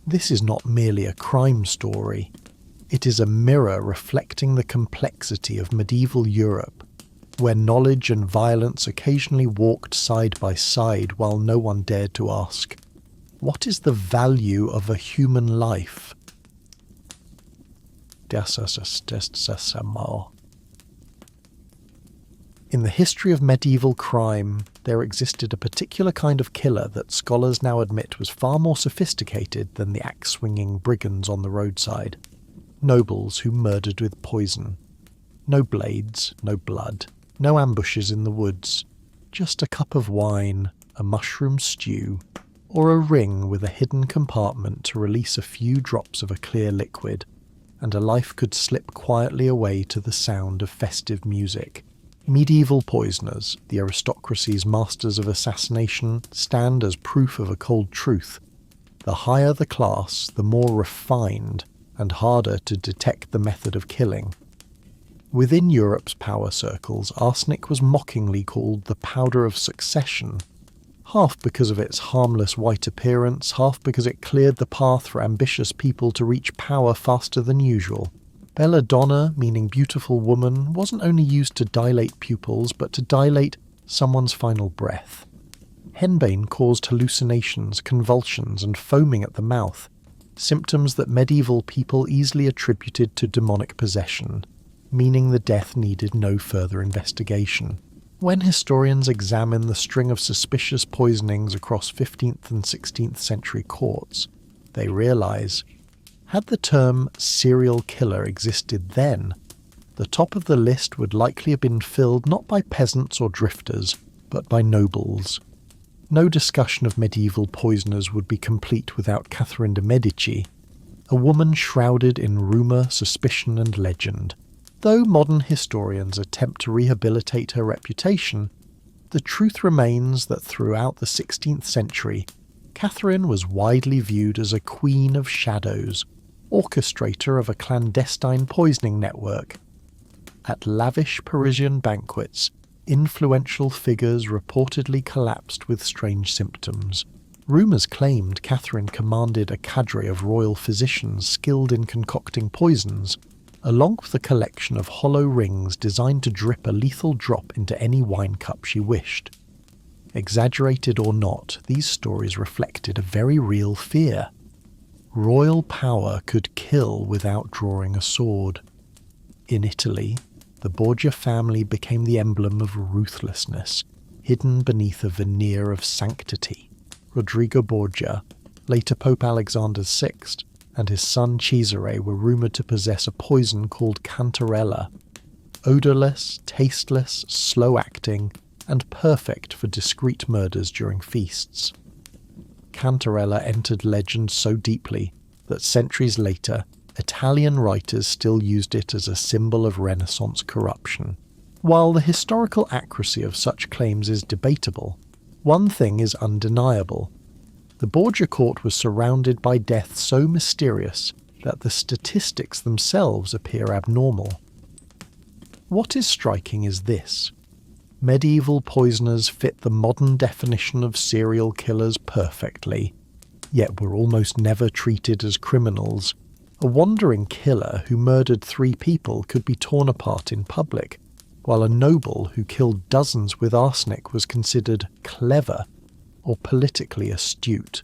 This is not merely a crime story. It is a mirror reflecting the complexity of medieval Europe, where knowledge and violence occasionally walked side by side while no one dared to ask, what is the value of a human life? In the history of medieval crime, there existed a particular kind of killer that scholars now admit was far more sophisticated than the axe-swinging brigands on the roadside. Nobles who murdered with poison. No blades, no blood, no ambushes in the woods. Just a cup of wine, a mushroom stew, or a ring with a hidden compartment to release a few drops of a clear liquid, and a life could slip quietly away to the sound of festive music. Medieval poisoners, the aristocracy's masters of assassination, stand as proof of a cold truth. The higher the class, the more refined and harder to detect the method of killing. Within Europe's power circles, arsenic was mockingly called the powder of succession, half because of its harmless white appearance, half because it cleared the path for ambitious people to reach power faster than usual. Belladonna, meaning beautiful woman, wasn't only used to dilate pupils, but to dilate someone's final breath. Henbane caused hallucinations, convulsions, and foaming at the mouth, symptoms that medieval people easily attributed to demonic possession, meaning the death needed no further investigation. When historians examine the string of suspicious poisonings across 15th and 16th century courts, they realise, had the term serial killer existed then, the top of the list would likely have been filled not by peasants or drifters, but by nobles. No discussion of medieval poisoners would be complete without Catherine de' Medici, a woman shrouded in rumour, suspicion and legend. Though modern historians attempt to rehabilitate her reputation, the truth remains that throughout the 16th century, Catherine was widely viewed as a queen of shadows, orchestrator of a clandestine poisoning network. At lavish Parisian banquets, influential figures reportedly collapsed with strange symptoms. Rumours claimed Catherine commanded a cadre of royal physicians skilled in concocting poisons, along with a collection of hollow rings designed to drip a lethal drop into any wine cup she wished. Exaggerated or not, these stories reflected a very real fear. Royal power could kill without drawing a sword. In Italy, the Borgia family became the emblem of ruthlessness, hidden beneath a veneer of sanctity. Rodrigo Borgia, later Pope Alexander VI, and his son Cesare were rumoured to possess a poison called cantarella, odourless, tasteless, slow-acting, and perfect for discreet murders during feasts. Cantarella entered legend so deeply that centuries later, Italian writers still used it as a symbol of Renaissance corruption. While the historical accuracy of such claims is debatable, one thing is undeniable. The Borgia court was surrounded by death so mysterious that the statistics themselves appear abnormal. What is striking is this. Medieval poisoners fit the modern definition of serial killers perfectly, yet were almost never treated as criminals. A wandering killer who murdered 3 people could be torn apart in public, while a noble who killed dozens with arsenic was considered clever or politically astute.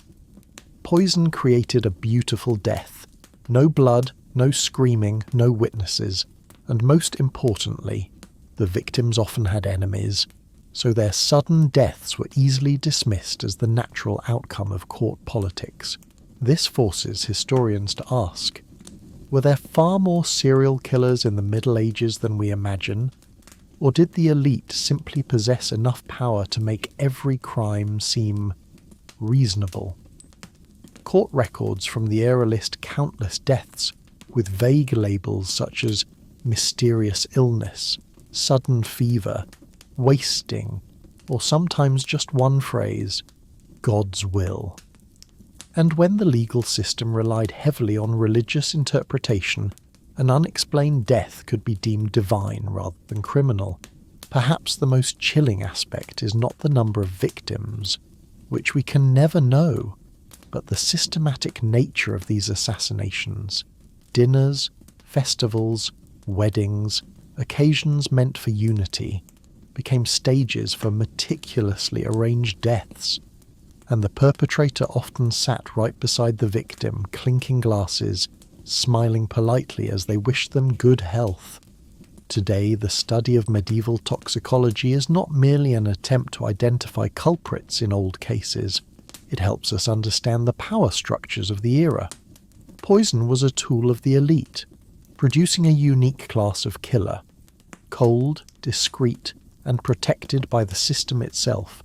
Poison created a beautiful death. No blood, no screaming, no witnesses, and most importantly, the victims often had enemies, so their sudden deaths were easily dismissed as the natural outcome of court politics. This forces historians to ask, were there far more serial killers in the Middle Ages than we imagine? Or did the elite simply possess enough power to make every crime seem reasonable? Court records from the era list countless deaths, with vague labels such as mysterious illness, sudden fever, wasting, or sometimes just one phrase, God's will. And when the legal system relied heavily on religious interpretation, an unexplained death could be deemed divine rather than criminal. Perhaps the most chilling aspect is not the number of victims, which we can never know, but the systematic nature of these assassinations. Dinners, festivals, weddings, occasions meant for unity, became stages for meticulously arranged deaths, and the perpetrator often sat right beside the victim, clinking glasses, smiling politely as they wished them good health. Today, the study of medieval toxicology is not merely an attempt to identify culprits in old cases. It helps us understand the power structures of the era. Poison was a tool of the elite, producing a unique class of killer, cold, discreet, and protected by the system itself.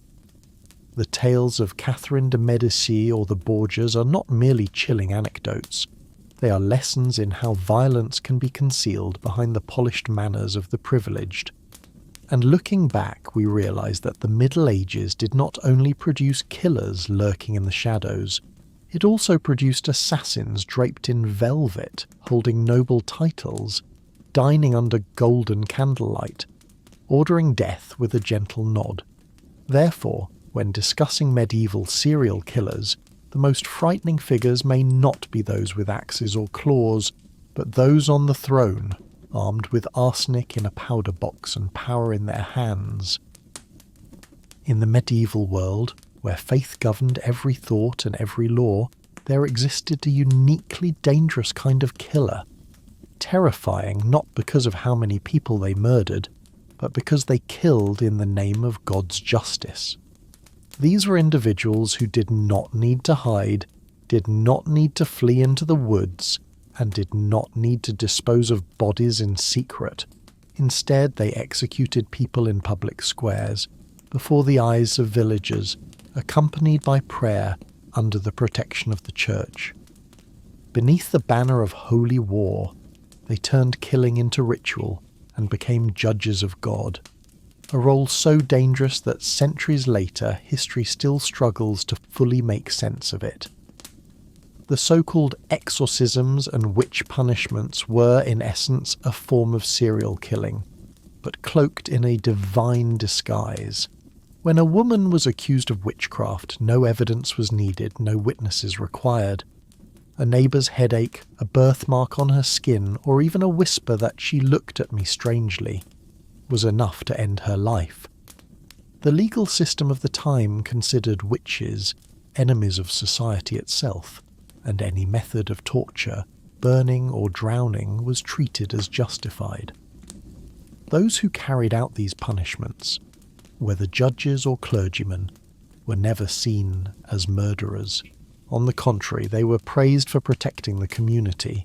The tales of Catherine de' Medici or the Borgias are not merely chilling anecdotes. They are lessons in how violence can be concealed behind the polished manners of the privileged. And looking back, we realise that the Middle Ages did not only produce killers lurking in the shadows, it also produced assassins draped in velvet, holding noble titles, dining under golden candlelight, ordering death with a gentle nod. Therefore, when discussing medieval serial killers, the most frightening figures may not be those with axes or claws, but those on the throne, armed with arsenic in a powder box and power in their hands. In the medieval world, where faith governed every thought and every law, there existed a uniquely dangerous kind of killer, terrifying not because of how many people they murdered, but because they killed in the name of God's justice. These were individuals who did not need to hide, did not need to flee into the woods, and did not need to dispose of bodies in secret. Instead, they executed people in public squares, before the eyes of villagers, accompanied by prayer under the protection of the church. Beneath the banner of holy war, they turned killing into ritual and became judges of God, a role so dangerous that centuries later history still struggles to fully make sense of it. The so-called exorcisms and witch punishments were, in essence, a form of serial killing, but cloaked in a divine disguise. When a woman was accused of witchcraft, no evidence was needed, no witnesses required. A neighbour's headache, a birthmark on her skin, or even a whisper that she looked at me strangely, was enough to end her life. The legal system of the time considered witches enemies of society itself, and any method of torture, burning or drowning, was treated as justified. Those who carried out these punishments, whether judges or clergymen, were never seen as murderers. On the contrary, they were praised for protecting the community.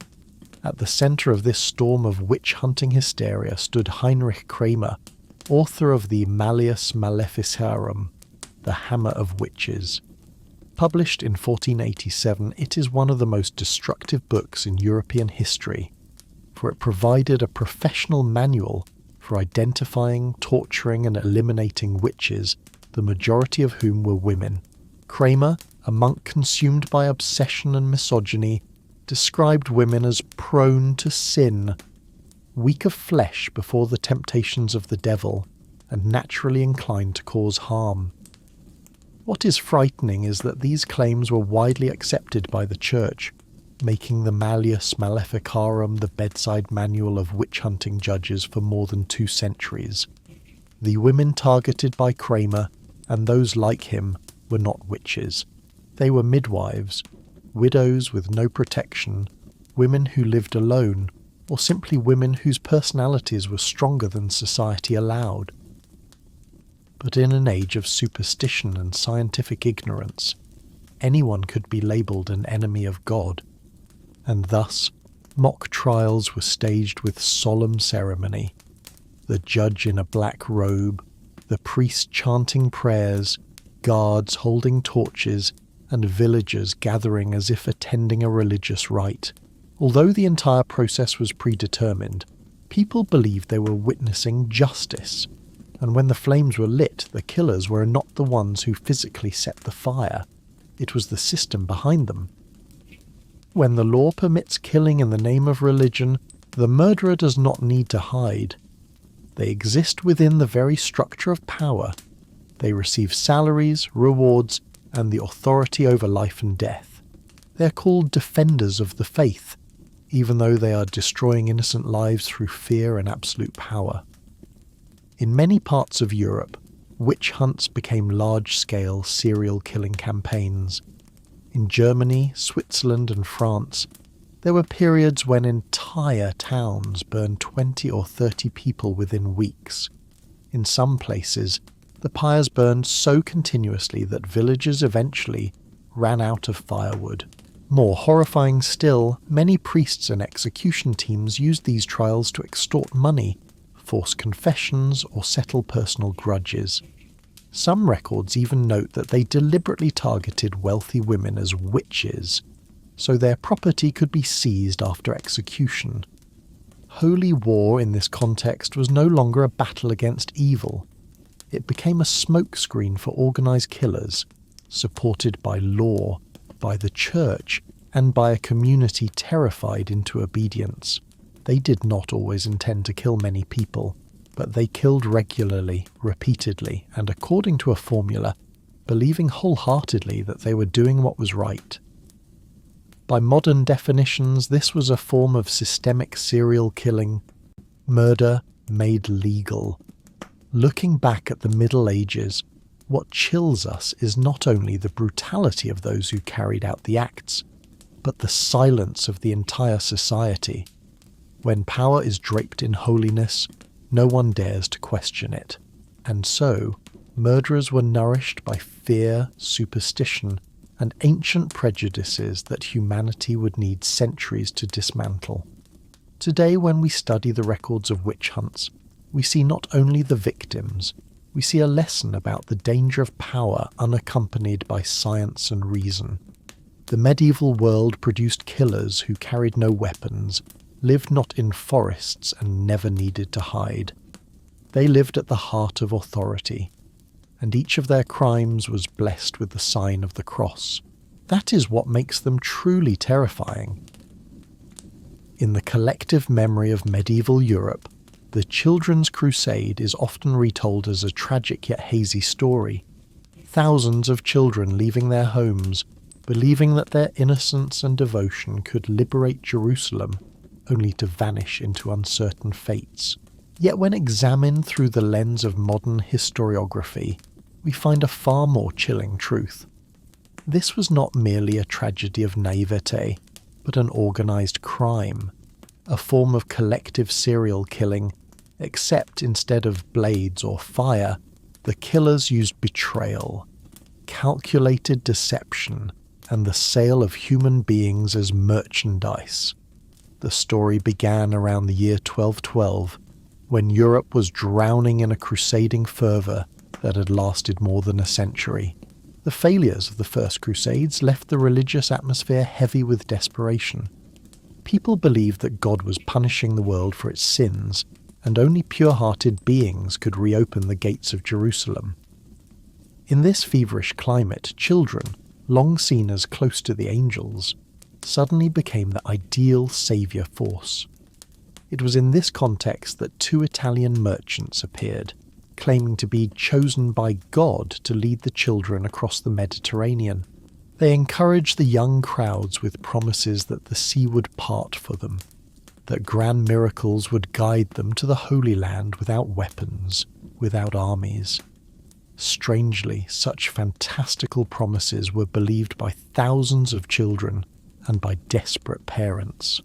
At the centre of this storm of witch-hunting hysteria stood Heinrich Kramer, author of the Malleus Maleficarum, the Hammer of Witches. Published in 1487, it is one of the most destructive books in European history, for it provided a professional manual for identifying, torturing and eliminating witches, the majority of whom were women. Kramer, a monk consumed by obsession and misogyny, described women as prone to sin, weak of flesh before the temptations of the devil, and naturally inclined to cause harm. What is frightening is that these claims were widely accepted by the Church, making the Malleus Maleficarum the bedside manual of witch-hunting judges for more than 2 centuries. The women targeted by Kramer, and those like him, were not witches. They were midwives, widows with no protection, women who lived alone, or simply women whose personalities were stronger than society allowed. But in an age of superstition and scientific ignorance, anyone could be labelled an enemy of God, and thus mock trials were staged with solemn ceremony, the judge in a black robe, the priest chanting prayers, guards holding torches, and villagers gathering as if attending a religious rite. Although the entire process was predetermined, people believed they were witnessing justice, and when the flames were lit, the killers were not the ones who physically set the fire. It was the system behind them. When the law permits killing in the name of religion, the murderer does not need to hide. They exist within the very structure of power. They receive salaries, rewards, and the authority over life and death. They are called defenders of the faith, even though they are destroying innocent lives through fear and absolute power. In many parts of Europe, witch hunts became large-scale serial killing campaigns. In Germany, Switzerland and France, there were periods when entire towns burned 20 or 30 people within weeks. In some places, the pyres burned so continuously that villagers eventually ran out of firewood. More horrifying still, many priests and execution teams used these trials to extort money, force confessions, or settle personal grudges. Some records even note that they deliberately targeted wealthy women as witches, so their property could be seized after execution. Holy war in this context was no longer a battle against evil. It became a smokescreen for organised killers, supported by law, by the church, and by a community terrified into obedience. They did not always intend to kill many people, but they killed regularly, repeatedly, and according to a formula, believing wholeheartedly that they were doing what was right. By modern definitions, this was a form of systemic serial killing, murder made legal. Looking back at the Middle Ages, what chills us is not only the brutality of those who carried out the acts, but the silence of the entire society. When power is draped in holiness, no one dares to question it. And so, murderers were nourished by fear, superstition, and ancient prejudices that humanity would need centuries to dismantle. Today, when we study the records of witch hunts, we see not only the victims, we see a lesson about the danger of power unaccompanied by science and reason. The medieval world produced killers who carried no weapons, lived not in forests and never needed to hide. They lived at the heart of authority, and each of their crimes was blessed with the sign of the cross. That is what makes them truly terrifying. In the collective memory of medieval Europe, the Children's Crusade is often retold as a tragic yet hazy story. Thousands of children leaving their homes, believing that their innocence and devotion could liberate Jerusalem, only to vanish into uncertain fates. Yet when examined through the lens of modern historiography, we find a far more chilling truth. This was not merely a tragedy of naivete, but an organised crime, a form of collective serial killing, except instead of blades or fire, the killers used betrayal, calculated deception, and the sale of human beings as merchandise. The story began around the year 1212, when Europe was drowning in a crusading fervour that had lasted more than a century. The failures of the First Crusades left the religious atmosphere heavy with desperation. People believed that God was punishing the world for its sins, and only pure-hearted beings could reopen the gates of Jerusalem. In this feverish climate, children, long seen as close to the angels, suddenly became the ideal saviour force. It was in this context that two Italian merchants appeared, claiming to be chosen by God to lead the children across the Mediterranean. They encouraged the young crowds with promises that the sea would part for them, that grand miracles would guide them to the Holy Land without weapons, without armies. Strangely, such fantastical promises were believed by thousands of children and by desperate parents.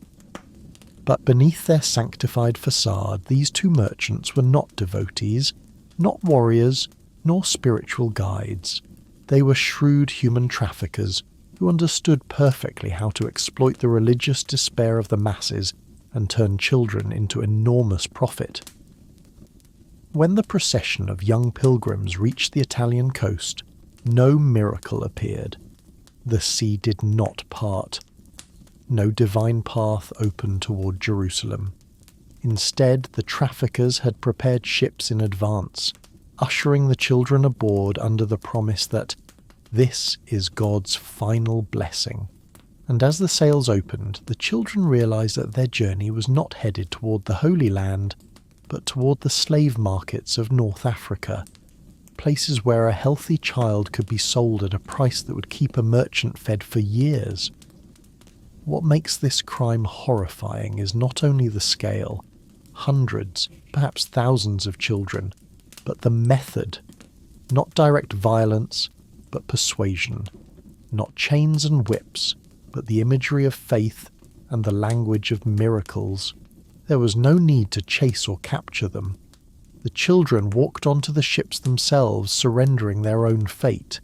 But beneath their sanctified facade, these two merchants were not devotees, not warriors, nor spiritual guides. They were shrewd human traffickers who understood perfectly how to exploit the religious despair of the masses and turn children into enormous profit. When the procession of young pilgrims reached the Italian coast, no miracle appeared. The sea did not part. No divine path opened toward Jerusalem. Instead, the traffickers had prepared ships in advance, ushering the children aboard under the promise that this is God's final blessing. And as the sails opened, the children realized that their journey was not headed toward the Holy Land, but toward the slave markets of North Africa, places where a healthy child could be sold at a price that would keep a merchant fed for years. What makes this crime horrifying is not only the scale, hundreds, perhaps thousands of children, but the method. Not direct violence, but persuasion. Not chains and whips, but the imagery of faith and the language of miracles. There was no need to chase or capture them. The children walked onto the ships themselves, surrendering their own fate.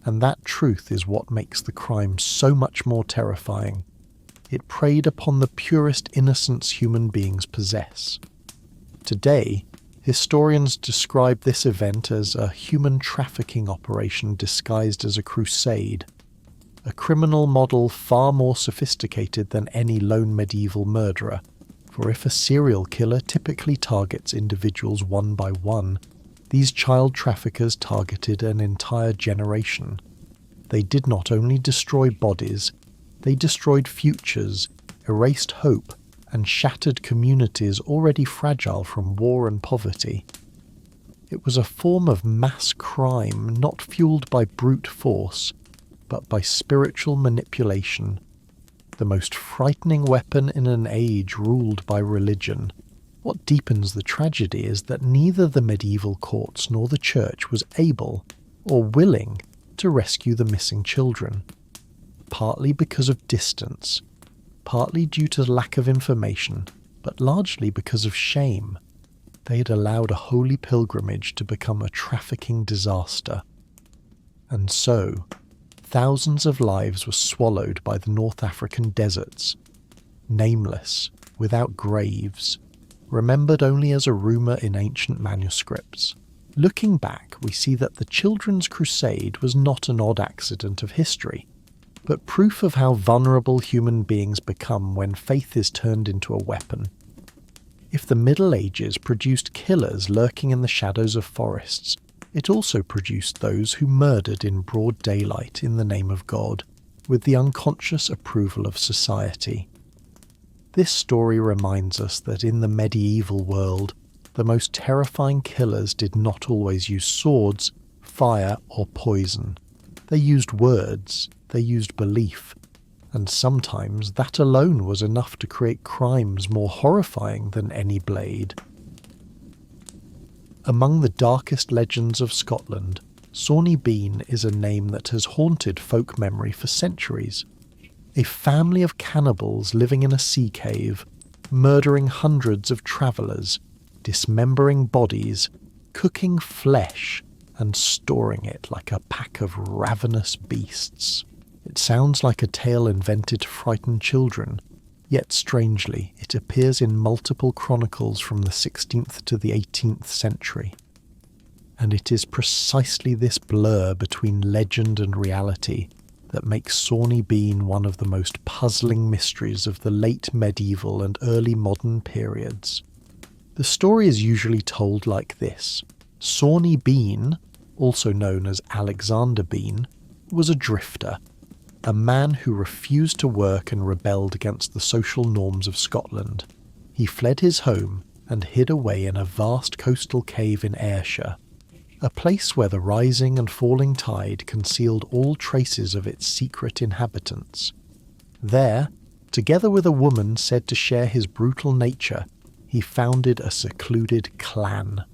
And that truth is what makes the crime so much more terrifying. It preyed upon the purest innocence human beings possess. Today, historians describe this event as a human trafficking operation disguised as a crusade, a criminal model far more sophisticated than any lone medieval murderer. For if a serial killer typically targets individuals one by one, these child traffickers targeted an entire generation. They did not only destroy bodies, they destroyed futures, erased hope, and shattered communities already fragile from war and poverty. It was a form of mass crime not fueled by brute force, but by spiritual manipulation, the most frightening weapon in an age ruled by religion. What deepens the tragedy is that neither the medieval courts nor the church was able or willing to rescue the missing children, partly because of distance, partly due to lack of information, but largely because of shame. They had allowed a holy pilgrimage to become a trafficking disaster. And so, thousands of lives were swallowed by the North African deserts, nameless, without graves, remembered only as a rumour in ancient manuscripts. Looking back, we see that the Children's Crusade was not an odd accident of history. but proof of how vulnerable human beings become when faith is turned into a weapon. If the Middle Ages produced killers lurking in the shadows of forests, it also produced those who murdered in broad daylight in the name of God, with the unconscious approval of society. This story reminds us that in the medieval world, the most terrifying killers did not always use swords, fire, or poison. They used words, they used belief, and sometimes that alone was enough to create crimes more horrifying than any blade. Among the darkest legends of Scotland, Sawney Bean is a name that has haunted folk memory for centuries. A family of cannibals living in a sea cave, murdering hundreds of travellers, dismembering bodies, cooking flesh, and storing it like a pack of ravenous beasts. It sounds like a tale invented to frighten children, yet strangely it appears in multiple chronicles from the 16th to the 18th century. And it is precisely this blur between legend and reality that makes Sawney Bean one of the most puzzling mysteries of the late medieval and early modern periods. The story is usually told like this. Sawney Bean, also known as Alexander Bean, was a drifter, a man who refused to work and rebelled against the social norms of Scotland. He fled his home and hid away in a vast coastal cave in Ayrshire, a place where the rising and falling tide concealed all traces of its secret inhabitants. There, together with a woman said to share his brutal nature, he founded a secluded clan.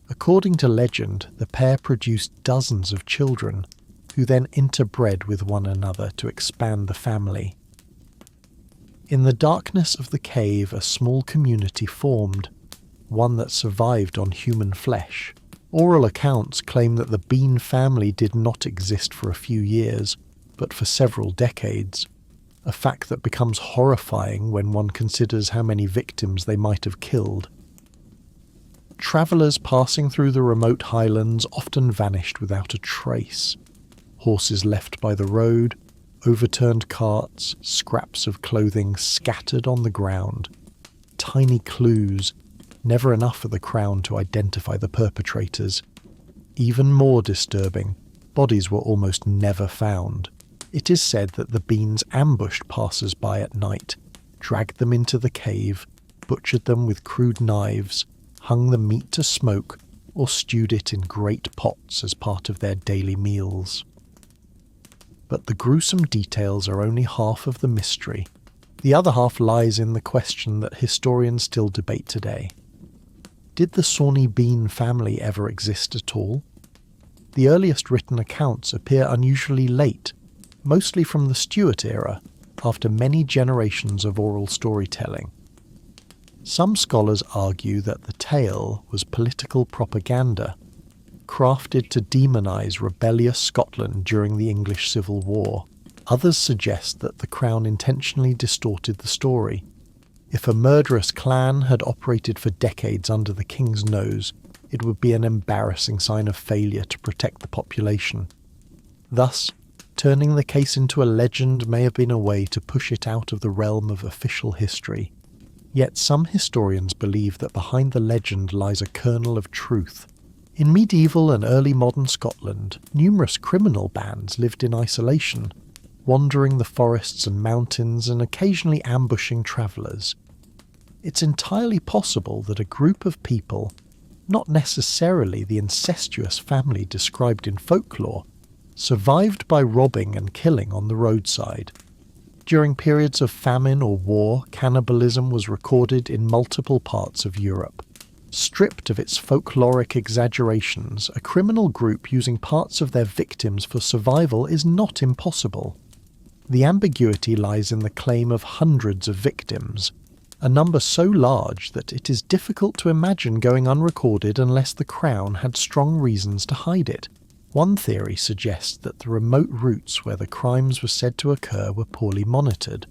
According to legend, the pair produced dozens of children, who then interbred with one another to expand the family. In the darkness of the cave, a small community formed, one that survived on human flesh. Oral accounts claim that the Bean family did not exist for a few years, but for several decades, a fact that becomes horrifying when one considers how many victims they might have killed. Travellers passing through the remote highlands often vanished without a trace. Horses left by the road, overturned carts, scraps of clothing scattered on the ground, tiny clues, never enough for the Crown to identify the perpetrators. Even more disturbing, bodies were almost never found. It is said that the Beans ambushed passers-by at night, dragged them into the cave, butchered them with crude knives, hung the meat to smoke, or stewed it in great pots as part of their daily meals. But the gruesome details are only half of the mystery. The other half lies in the question that historians still debate today. Did the Sawney Bean family ever exist at all? The earliest written accounts appear unusually late, mostly from the Stuart era, after many generations of oral storytelling. Some scholars argue that the tale was political propaganda, crafted to demonise rebellious Scotland during the English Civil War. Others suggest that the Crown intentionally distorted the story. If a murderous clan had operated for decades under the king's nose, it would be an embarrassing sign of failure to protect the population. Thus, turning the case into a legend may have been a way to push it out of the realm of official history. Yet some historians believe that behind the legend lies a kernel of truth. In medieval and early modern Scotland, numerous criminal bands lived in isolation, wandering the forests and mountains and occasionally ambushing travellers. It's entirely possible that a group of people, not necessarily the incestuous family described in folklore, survived by robbing and killing on the roadside. During periods of famine or war, cannibalism was recorded in multiple parts of Europe. Stripped of its folkloric exaggerations, a criminal group using parts of their victims for survival is not impossible. The ambiguity lies in the claim of hundreds of victims, a number so large that it is difficult to imagine going unrecorded unless the Crown had strong reasons to hide it. One theory suggests that the remote routes where the crimes were said to occur were poorly monitored.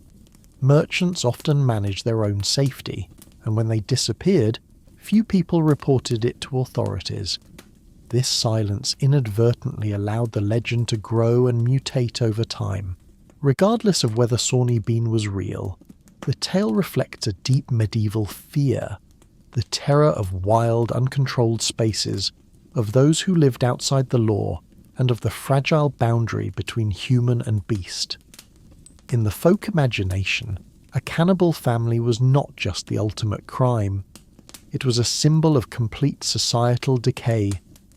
Merchants often managed their own safety, and when they disappeared, few people reported it to authorities. This silence inadvertently allowed the legend to grow and mutate over time. Regardless of whether Sawney Bean was real, the tale reflects a deep medieval fear, the terror of wild, uncontrolled spaces, of those who lived outside the law, and of the fragile boundary between human and beast. In the folk imagination, a cannibal family was not just the ultimate crime. It was a symbol of complete societal decay,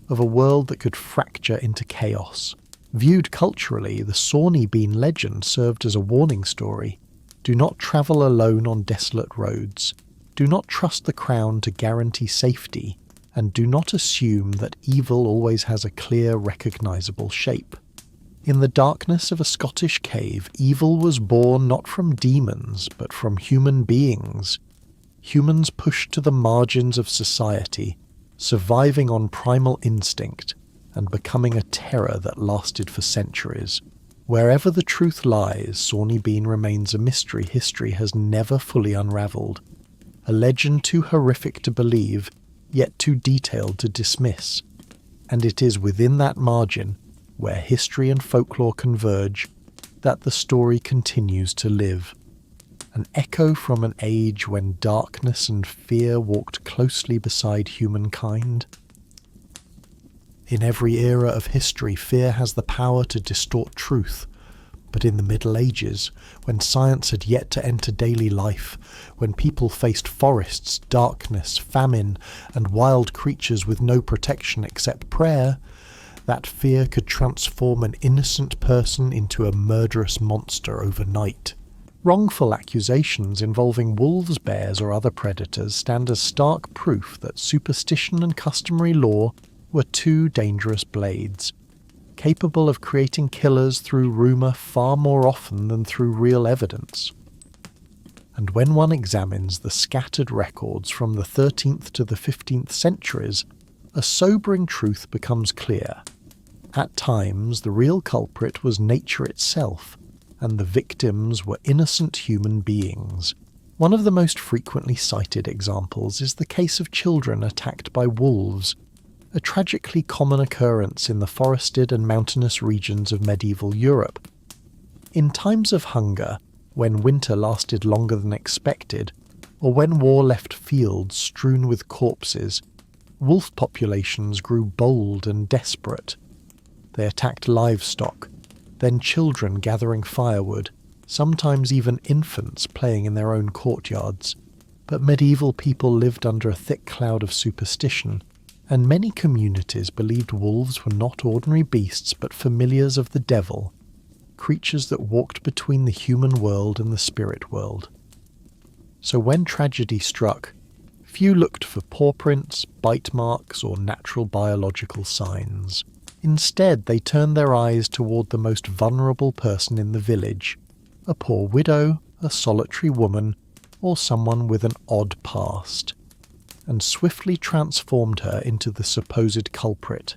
of a world that could fracture into chaos. Viewed culturally, the Sawney Bean legend served as a warning story. Do not travel alone on desolate roads. Do not trust the crown to guarantee safety, and do not assume that evil always has a clear, recognisable shape. In the darkness of a Scottish cave, evil was born not from demons, but from human beings. Humans pushed to the margins of society, surviving on primal instinct, and becoming a terror that lasted for centuries. Wherever the truth lies, Sawney Bean remains a mystery history has never fully unravelled, a legend too horrific to believe, yet too detailed to dismiss. And it is within that margin, where history and folklore converge, that the story continues to live. An echo from an age when darkness and fear walked closely beside humankind. In every era of history, fear has the power to distort truth. But in the Middle Ages, when science had yet to enter daily life, when people faced forests, darkness, famine, and wild creatures with no protection except prayer, that fear could transform an innocent person into a murderous monster overnight. Wrongful accusations involving wolves, bears, or other predators stand as stark proof that superstition and customary law were two dangerous blades, capable of creating killers through rumour far more often than through real evidence. And when one examines the scattered records from the 13th to the 15th centuries, a sobering truth becomes clear. At times, the real culprit was nature itself, and the victims were innocent human beings. One of the most frequently cited examples is the case of children attacked by wolves, a tragically common occurrence in the forested and mountainous regions of medieval Europe. In times of hunger, when winter lasted longer than expected, or when war left fields strewn with corpses, wolf populations grew bold and desperate. They attacked livestock, then children gathering firewood, sometimes even infants playing in their own courtyards. But medieval people lived under a thick cloud of superstition, and many communities believed wolves were not ordinary beasts but familiars of the devil, creatures that walked between the human world and the spirit world. So when tragedy struck, few looked for paw prints, bite marks, or natural biological signs. Instead, they turned their eyes toward the most vulnerable person in the village, a poor widow, a solitary woman, or someone with an odd past, and swiftly transformed her into the supposed culprit.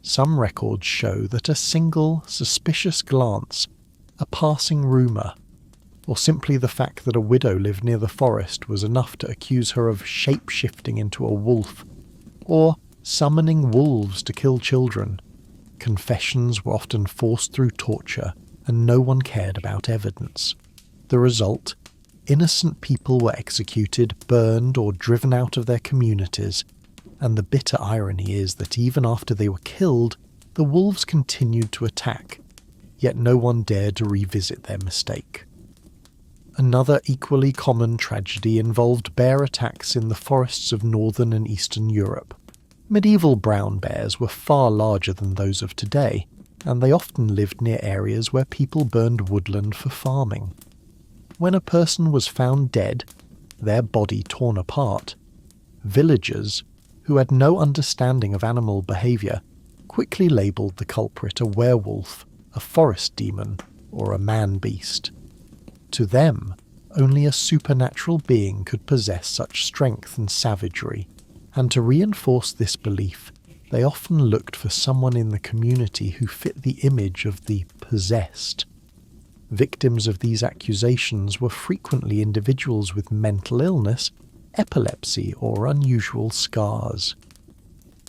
Some records show that a single, suspicious glance, a passing rumour, or simply the fact that a widow lived near the forest was enough to accuse her of shape-shifting into a wolf, or summoning wolves to kill children. Confessions were often forced through torture, and no one cared about evidence. The result? Innocent people were executed, burned, or driven out of their communities, and the bitter irony is that even after they were killed, the wolves continued to attack, yet no one dared to revisit their mistake. Another equally common tragedy involved bear attacks in the forests of northern and eastern Europe. Medieval brown bears were far larger than those of today, and they often lived near areas where people burned woodland for farming. When a person was found dead, their body torn apart, villagers, who had no understanding of animal behaviour, quickly labelled the culprit a werewolf, a forest demon, or a man-beast. To them, only a supernatural being could possess such strength and savagery, and to reinforce this belief, they often looked for someone in the community who fit the image of the possessed. Victims of these accusations were frequently individuals with mental illness, epilepsy, or unusual scars.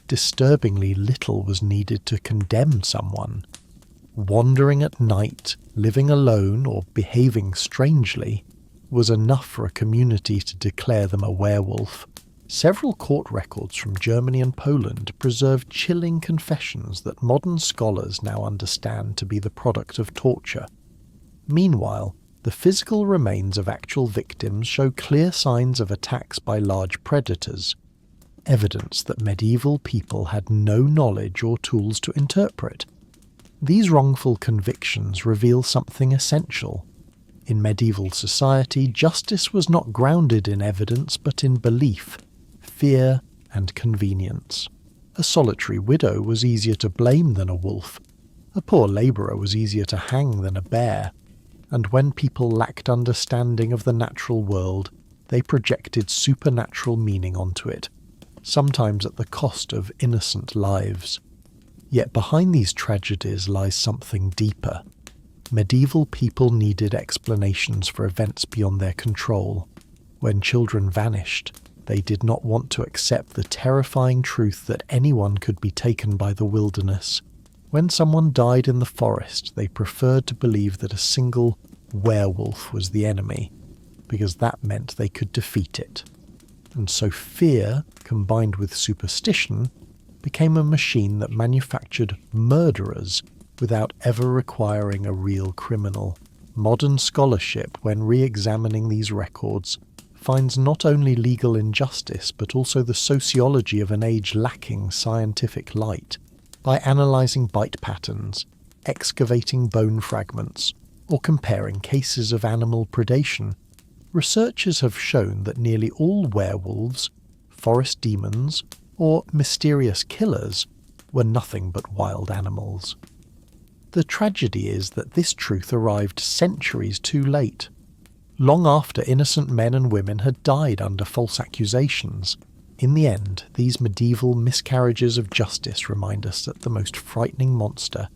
Disturbingly little was needed to condemn someone. wandering at night, living alone or behaving strangely, was enough for a community to declare them a werewolf. Several court records from Germany and Poland preserve chilling confessions that modern scholars now understand to be the product of torture. Meanwhile, the physical remains of actual victims show clear signs of attacks by large predators, evidence that medieval people had no knowledge or tools to interpret. These wrongful convictions reveal something essential. In medieval society, justice was not grounded in evidence but in belief, fear, and convenience. A solitary widow was easier to blame than a wolf. A poor labourer was easier to hang than a bear. And when people lacked understanding of the natural world, they projected supernatural meaning onto it, sometimes at the cost of innocent lives. Yet behind these tragedies lies something deeper. Medieval people needed explanations for events beyond their control. When children vanished, they did not want to accept the terrifying truth that anyone could be taken by the wilderness. When someone died in the forest, they preferred to believe that a single werewolf was the enemy, because that meant they could defeat it. And so fear, combined with superstition, became a machine that manufactured murderers without ever requiring a real criminal. Modern scholarship, when re-examining these records, finds not only legal injustice but also the sociology of an age lacking scientific light. By analysing bite patterns, excavating bone fragments, or comparing cases of animal predation, researchers have shown that nearly all werewolves, forest demons, or mysterious killers were nothing but wild animals. The tragedy is that this truth arrived centuries too late, long after innocent men and women had died under false accusations. In the end, these medieval miscarriages of justice remind us that the most frightening monster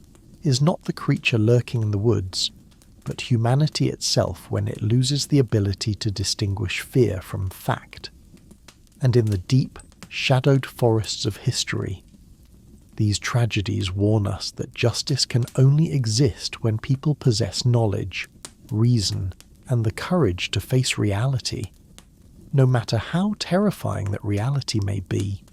is not the creature lurking in the woods, but humanity itself when it loses the ability to distinguish fear from fact. And in the deep, shadowed forests of history, these tragedies warn us that justice can only exist when people possess knowledge, reason, and the courage to face reality, no matter how terrifying that reality may be.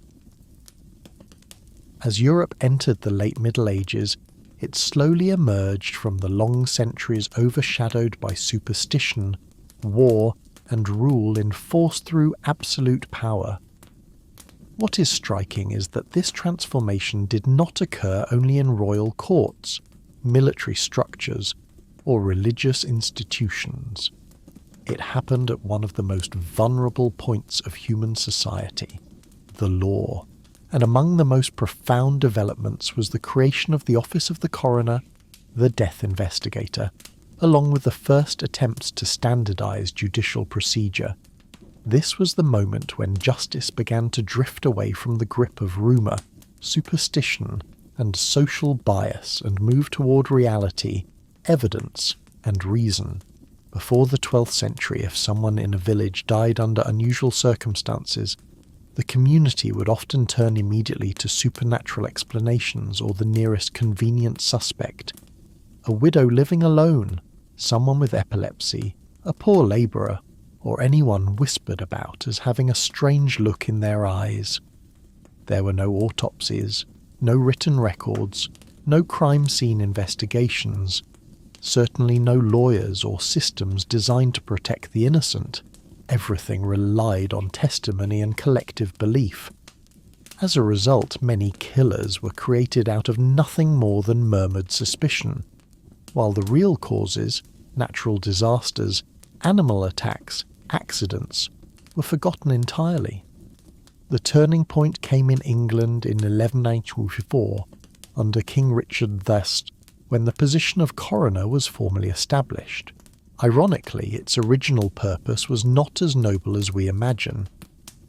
As Europe entered the late Middle Ages, it slowly emerged from the long centuries overshadowed by superstition, war, and rule enforced through absolute power. What is striking is that this transformation did not occur only in royal courts, military structures, or religious institutions. It happened at one of the most vulnerable points of human society, the law. And among the most profound developments was the creation of the office of the coroner, the death investigator, along with the first attempts to standardize judicial procedure. This was the moment when justice began to drift away from the grip of rumor, superstition, and social bias and move toward reality, evidence, and reason. Before the 12th century, if someone in a village died under unusual circumstances, the community would often turn immediately to supernatural explanations or the nearest convenient suspect. A widow living alone, someone with epilepsy, a poor labourer, or anyone whispered about as having a strange look in their eyes. There were no autopsies, no written records, no crime scene investigations, certainly no lawyers or systems designed to protect the innocent. Everything relied on testimony and collective belief. As a result, many killers were created out of nothing more than murmured suspicion, while the real causes, natural disasters, animal attacks, accidents, were forgotten entirely. The turning point came in England in 1194 under King Richard I, when the position of coroner was formally established. Ironically, its original purpose was not as noble as we imagine.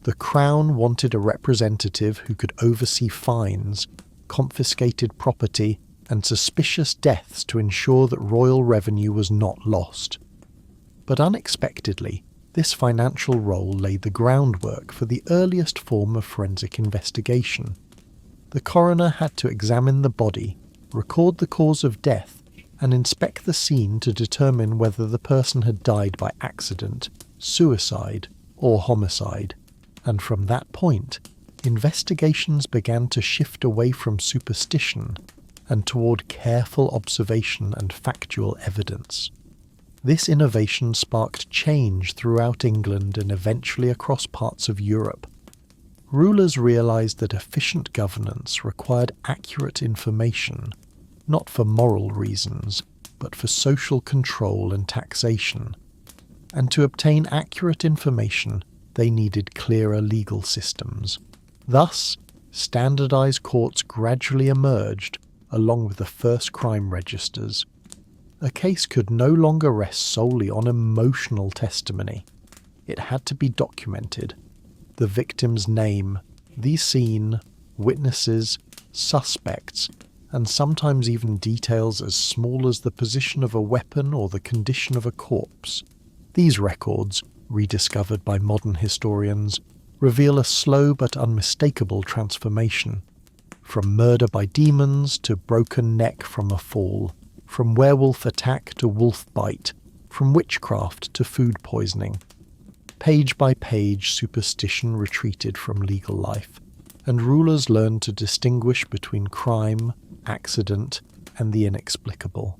The Crown wanted a representative who could oversee fines, confiscated property, and suspicious deaths to ensure that royal revenue was not lost. But unexpectedly, this financial role laid the groundwork for the earliest form of forensic investigation. The coroner had to examine the body, record the cause of death, and inspect the scene to determine whether the person had died by accident, suicide, or homicide. And from that point, investigations began to shift away from superstition and toward careful observation and factual evidence. This innovation sparked change throughout England and eventually across parts of Europe. Rulers realized that efficient governance required accurate information, not for moral reasons, but for social control and taxation. And to obtain accurate information, they needed clearer legal systems. Thus, standardized courts gradually emerged, along with the first crime registers. A case could no longer rest solely on emotional testimony. It had to be documented. The victim's name, the scene, witnesses, suspects, and sometimes even details as small as the position of a weapon or the condition of a corpse. These records, rediscovered by modern historians, reveal a slow but unmistakable transformation. From murder by demons to broken neck from a fall, from werewolf attack to wolf bite, from witchcraft to food poisoning. Page by page, superstition retreated from legal life, and rulers learned to distinguish between crime, accident, and the inexplicable.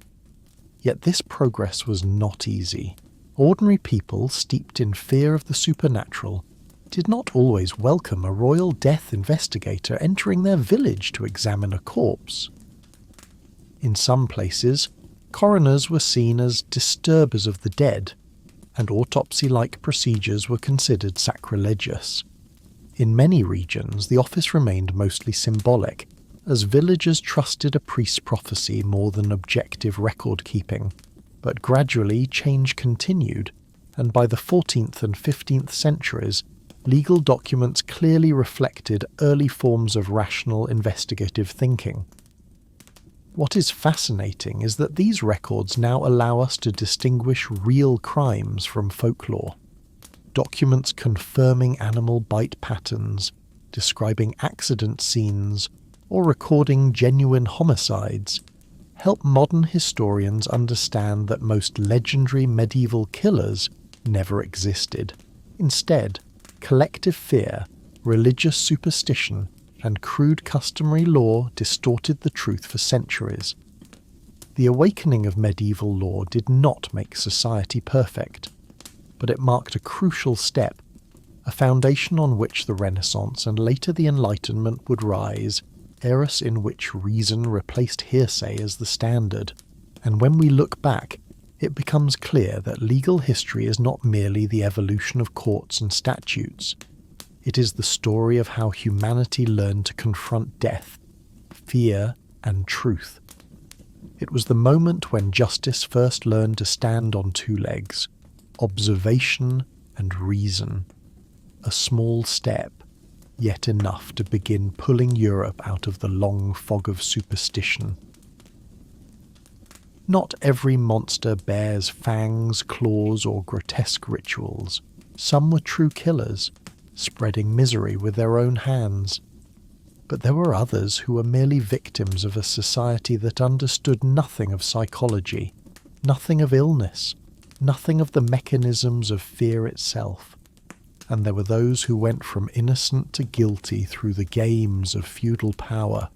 Yet this progress was not easy. Ordinary people, steeped in fear of the supernatural, did not always welcome a royal death investigator entering their village to examine a corpse. In some places, coroners were seen as disturbers of the dead, and autopsy-like procedures were considered sacrilegious. In many regions, the office remained mostly symbolic, as villagers trusted a priest's prophecy more than objective record-keeping. But gradually, change continued, and by the 14th and 15th centuries, legal documents clearly reflected early forms of rational investigative thinking. What is fascinating is that these records now allow us to distinguish real crimes from folklore. Documents confirming animal bite patterns, describing accident scenes, or recording genuine homicides help modern historians understand that most legendary medieval killers never existed. Instead, collective fear, religious superstition, and crude customary law distorted the truth for centuries. The awakening of medieval law did not make society perfect, but it marked a crucial step, a foundation on which the Renaissance and later the Enlightenment would rise, eras in which reason replaced hearsay as the standard. And when we look back, it becomes clear that legal history is not merely the evolution of courts and statutes. It is the story of how humanity learned to confront death, fear, and truth. It was the moment when justice first learned to stand on two legs: observation and reason. A small step, yet enough to begin pulling Europe out of the long fog of superstition. Not every monster bears fangs, claws, or grotesque rituals. Some were true killers, spreading misery with their own hands. But there were others who were merely victims of a society that understood nothing of psychology, nothing of illness, nothing of the mechanisms of fear itself. And there were those who went from innocent to guilty through the games of feudal power,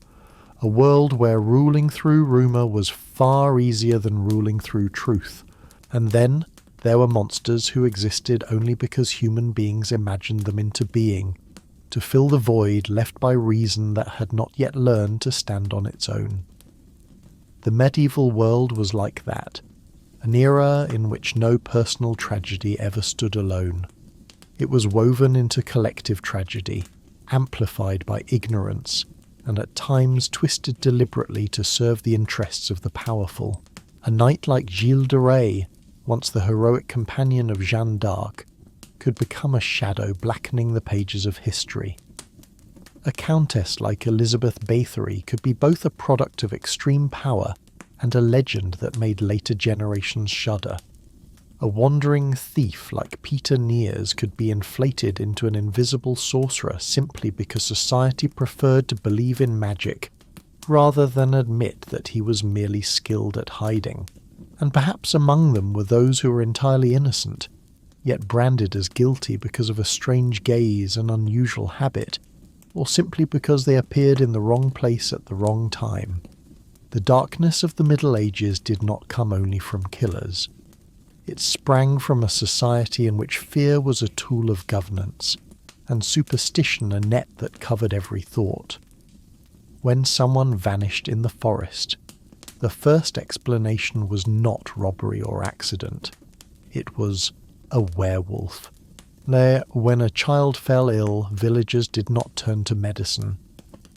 a world where ruling through rumour was far easier than ruling through truth. And then there were monsters who existed only because human beings imagined them into being, to fill the void left by reason that had not yet learned to stand on its own. The medieval world was like that, an era in which no personal tragedy ever stood alone. It was woven into collective tragedy, amplified by ignorance, and at times twisted deliberately to serve the interests of the powerful. A knight like Gilles de Rais, once the heroic companion of Jeanne d'Arc, could become a shadow blackening the pages of history. A countess like Elizabeth Bathory could be both a product of extreme power and a legend that made later generations shudder. A wandering thief like Peter Niers could be inflated into an invisible sorcerer simply because society preferred to believe in magic, rather than admit that he was merely skilled at hiding, and perhaps among them were those who were entirely innocent, yet branded as guilty because of a strange gaze and unusual habit, or simply because they appeared in the wrong place at the wrong time. The darkness of the Middle Ages did not come only from killers. It sprang from a society in which fear was a tool of governance, and superstition a net that covered every thought. When someone vanished in the forest, the first explanation was not robbery or accident. It was a werewolf. When a child fell ill, villagers did not turn to medicine.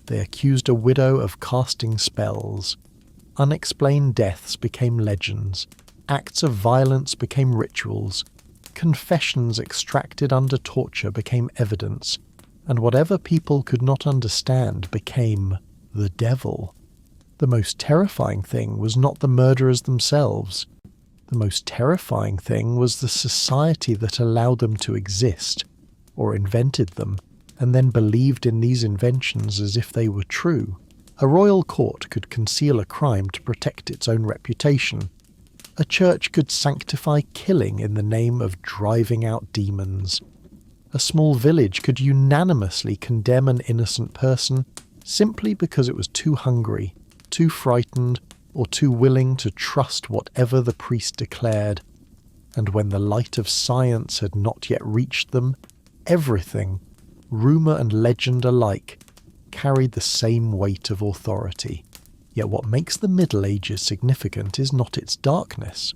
They accused a widow of casting spells. Unexplained deaths became legends. Acts of violence became rituals. Confessions extracted under torture became evidence. And whatever people could not understand became the devil. The most terrifying thing was not the murderers themselves. The most terrifying thing was the society that allowed them to exist, or invented them, and then believed in these inventions as if they were true. A royal court could conceal a crime to protect its own reputation. A church could sanctify killing in the name of driving out demons. A small village could unanimously condemn an innocent person simply because it was too hungry, too frightened, or too willing to trust whatever the priest declared. And when the light of science had not yet reached them, everything, rumour and legend alike, carried the same weight of authority. Yet what makes the Middle Ages significant is not its darkness,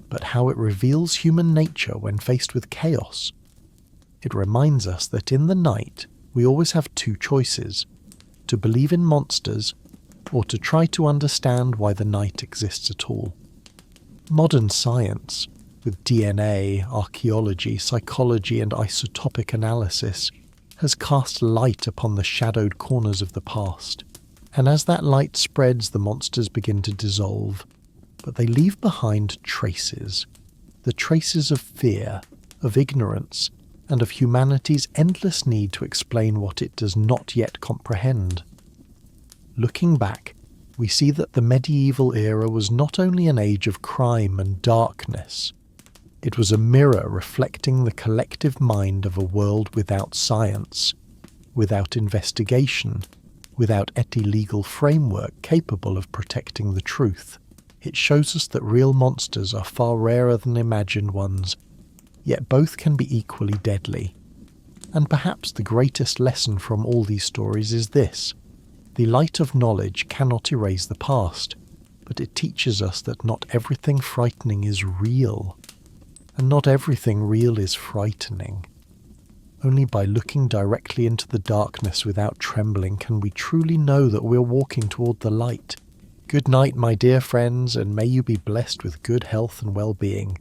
but how it reveals human nature when faced with chaos. It reminds us that in the night we always have two choices: to believe in monsters, or to try to understand why the night exists at all. Modern science, with DNA, archaeology, psychology and isotopic analysis, has cast light upon the shadowed corners of the past, and as that light spreads, the monsters begin to dissolve, but they leave behind traces, the traces of fear, of ignorance, and of humanity's endless need to explain what it does not yet comprehend. Looking back, we see that the medieval era was not only an age of crime and darkness. It was a mirror reflecting the collective mind of a world without science, without investigation, without any legal framework capable of protecting the truth. It shows us that real monsters are far rarer than imagined ones, yet both can be equally deadly. And perhaps the greatest lesson from all these stories is this: the light of knowledge cannot erase the past, but it teaches us that not everything frightening is real, and not everything real is frightening. Only by looking directly into the darkness without trembling can we truly know that we're walking toward the light. Good night, my dear friends, and may you be blessed with good health and well-being.